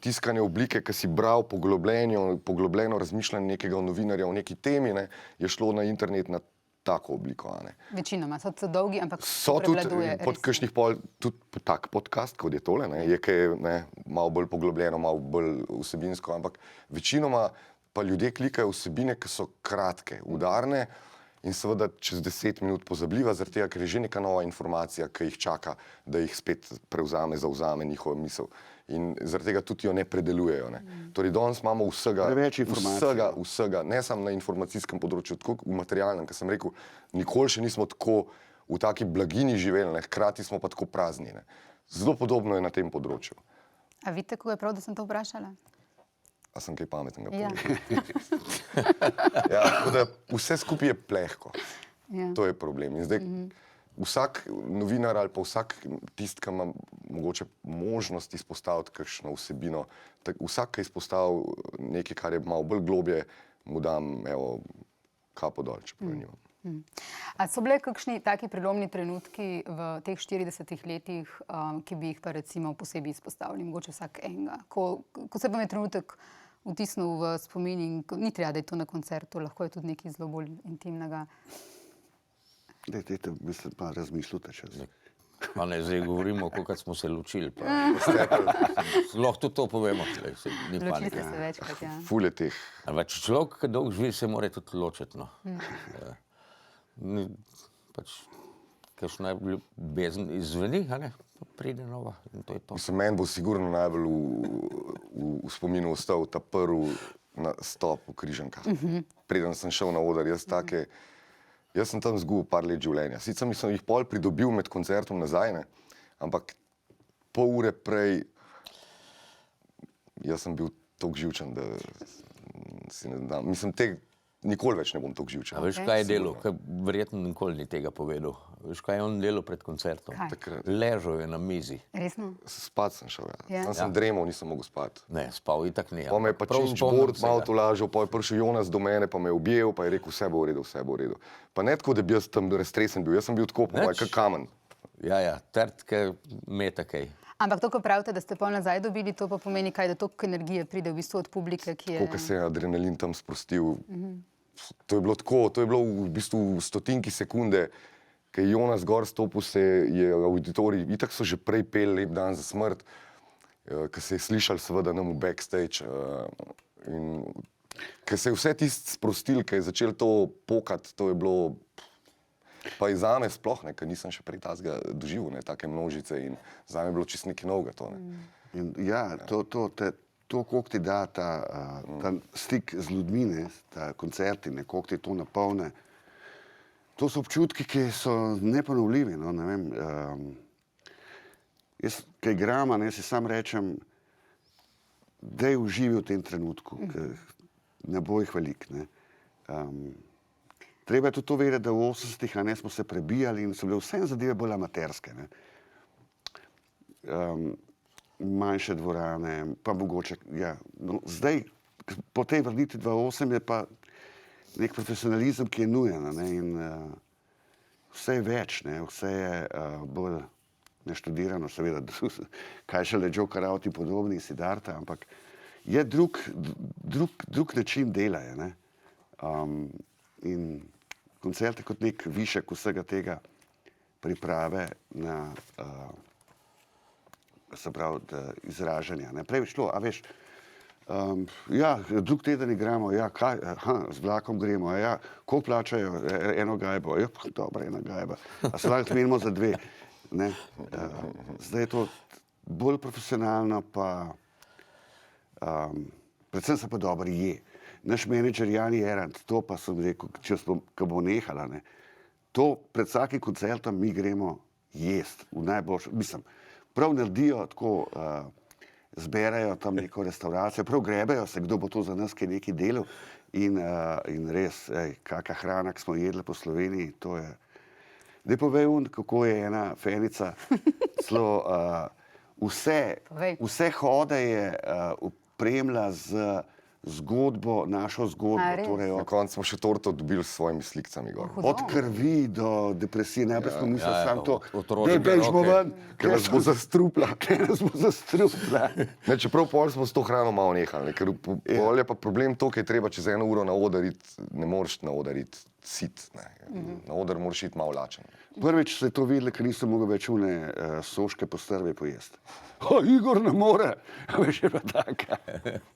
tiskane oblike, ki si bral poglobljeno razmišljanje nekega novinarja o neki temi, je šlo na internet na tako obliko. Večinoma so dolgi, ampak prevladuje. So tudi kakšnih tudi tak podcast, kot je tole, je kaj malo bolj poglobljeno, malo bolj vsebinsko, ampak večinoma pa ljudje klikajo vsebine, ki so kratke, udarne in seveda čez 10 minut pozabljiva, zaradi tega, ker je že neka nova informacija, ki jih čaka, da jih spet zavzame njihova misel. In zaradi tega tudi jo ne predelujejo. Torej, danes imamo vsega, ne samo na informacijskem področju, tako v materialnem, ker sem rekel, nikoli še nismo tako v taki blagini živeli, hkrati smo pa tako prazni. Zelo podobno je na tem področju. A vidite, kako je prav, da sem to vprašala? A sem kaj pametnega povedal? Ja, tako da vse skupaj je plehko. To je problem. In zdaj vsak novinar ali pa vsak tist, ki ima mogoče možnost izpostaviti kakšno vsebino, vsak, ki je izpostavil nekaj, kar je malo bolj globje, mu dam kapo dol, čeprav nimam. A so bile kakšni taki prelomni trenutki v teh 40 letih, ki bi jih pa recimo posebej izpostavili, mogoče vsak enega? Ko se pa me trenutek vtisnil v spomin in ni treba, da je to na koncertu, lahko je tudi nekaj zelo bolj intimnega. Dajte, mislim, pa razmislite čez. Pa ne, zdaj govorimo, kako smo se ločili. Lahko tudi to povemo. Ločili ste se večkrat, ja. Ful je teh. Če človek, ki dolgo živi, se mora tudi ločiti. Pač, kakšna ljubezen izveni, pride nova in to je to. Mislim, meni bo sigurno najbolj v spominu ostal ta prvi nastop v Križankah. Preden sem šel na oder, jaz sem tam izgubil par let življenja. Sicer sem jih pol pridobil med koncertom nazaj, ampak pol ure prej jaz sem bil toliko živčen, da si ne dam. Mislim, nikoli več ne bom toliko živčen. A veš, kaj je delo? Verjetno nikoli ni tega povedal. Veš, kaj je on delal pred koncertom? Ležal je na mizi. Resno? Spat sem šel, ja. Tam sem dremal, nisem mogel spati. Ne, spal itak ni. Pa me je pa Činč Bord malo tolažil, pa je prišel Jonas do mene, pa me je objel, pa je rekel, vse bo v redu. Pa ne tako, da bi jaz tam raztresen bil, jaz sem bil tako, kak kamen. Ja, trtke, metakej. Ampak to, ko pravite, da ste pol nazaj dobili, to pa pomeni kaj, da toliko energije pride v bistvu od publike, ki je... Koliko se je adrenalin tam sprostil. To je bilo tako, to je bilo v bistvu stotinki sekunde, ko je Jonas gor stopil, se je auditorij, itak so že prej peli Lep dan za smrt, ko se je slišal seveda nam v backstage in ko se je vse tisto sprostil, ko je začel to pokati, to je bilo, pa i zame sploh, ker nisem še prej tazga doživel, take množice in zame je bilo čist nekaj novega to. Ja, to, koliko ti da ta stik z ljudmi, ta koncerti, koliko ti to napolne, to so občutki, ki so neponovljivi. Ne vem, Jaz, kaj igram, si sam rečem, da je uživi v tem trenutku, ker ne bo jih veliko. Treba je tudi to vedeti, da v 80-ih smo se prebijali in so bile vse zadeve bolj amaterske. Manjše dvorane, pa mogoče, ja. No, zdaj, po tej vrnitvi 2008 je pa nek profesionalizem, ki je nujen, in vse je več, vse je bolj neštudirano, seveda, kaj šele Joe Carauti in podobni, Siddharta, ampak je drug način dela. In koncert je kot nek višek vsega tega priprave na se pravi, izražanja. Prej je šlo, a veš, ja, drug teden igramo, ja, kaj, z vlakom gremo, ja, koliko plačajo, eno gajbo, ja, pa dobro, ena gajba, a se lahko menimo za dve. Zdaj je to bolj profesionalno, pa predvsem se pa dobro je. Naš menedžer Jani Erant, to pa sem rekel, ko bo nehala, to pred vsakim koncertom mi gremo jest, v najboljšem, mislim, prav naredijo tako, zberajo tam neko restauracijo, prav grebejo se, kdo bo to za nas kaj neki delal in res, kakšna hrana, ki smo jedli po Sloveniji, to je. Daj povej, kako je ena fenica celo vse hode je opremila z zgodbo, našo zgodbo. Torej Na koncu smo še torto dobili s svojimi slikicami. Od krvi do depresije. Najprej smo mislili samo to, otroške bežimo ven, ker nas bo zastrupla. Čeprav pol smo s to hrano malo nehali, ker pol je pa problem to, ker je treba čez 1 uro na oder iti, ne moreš na oder iti sit. Na oder moraš iti malo lačen. Prvič se je to videlo, ker nisem mogel več soške postrve pojesti. Igor ne more, veš, je pa taka.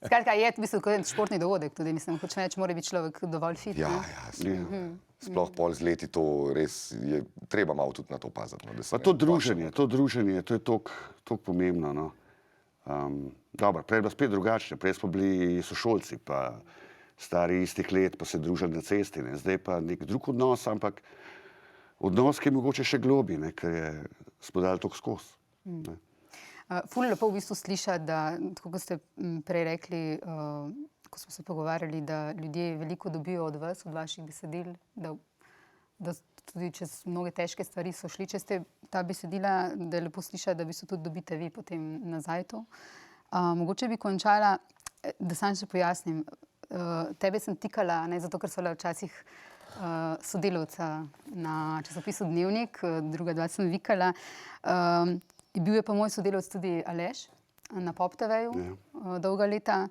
Skratka, je v bistvu kot športni dogodek, tudi mislim, hočem reči, mora biti človek dovolj fit. Ja, sploh pol z leti to res je, treba malo tudi na to paziti. Pa to druženje, to je toliko pomembno. Dobro, prej je bilo spet drugačne, prej smo bili sošolci, pa stari istih let, pa se družili na cesti, zdaj pa nek drug odnos, ampak odnos, ki je mogoče še globi, ker smo dali toliko skozi. Ful lepo v bistvu slišati, da, tako kot ste prej rekli, ko smo se pogovarjali, da ljudje veliko dobijo od vas, od vaših besedil, da tudi čez mnoge težke stvari so šli čez ta besedila, da je lepo slišati, da v bistvu tudi dobite vi potem nazaj to. Mogoče bi končala, da sam še pojasnim. Tebe sem tikala, zato ker so bila včasih sodelavca na časopisu Dnevnik, druga dva sem vikala. Bil je pa moj sodelavec tudi Aleš na Pop TV-ju dolga leta,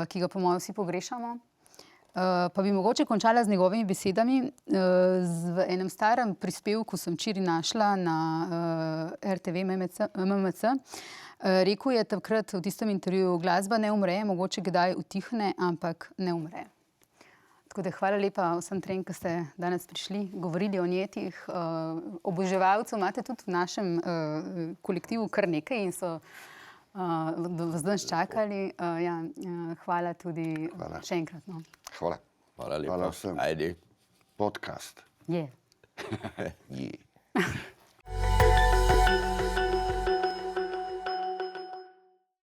ki ga po mojem vsi pogrešamo. Pa bi mogoče končala z njegovimi besedami. V enem starem prispevku sem včeraj našla na RTV MMC. Rekel je takrat v tistem intervjuju, glasba ne umre, mogoče kdaj utihne, ampak ne umre. Tako da hvala lepa vsem trem, ki ste danes prišli, govorili o njetih. Oboževalcev imate tudi v našem kolektivu kar nekaj in so vas danes čakali. Hvala tudi še enkrat. Hvala. Hvala lepa. Hvala vsem. Ajde. Podcast. Je. Je.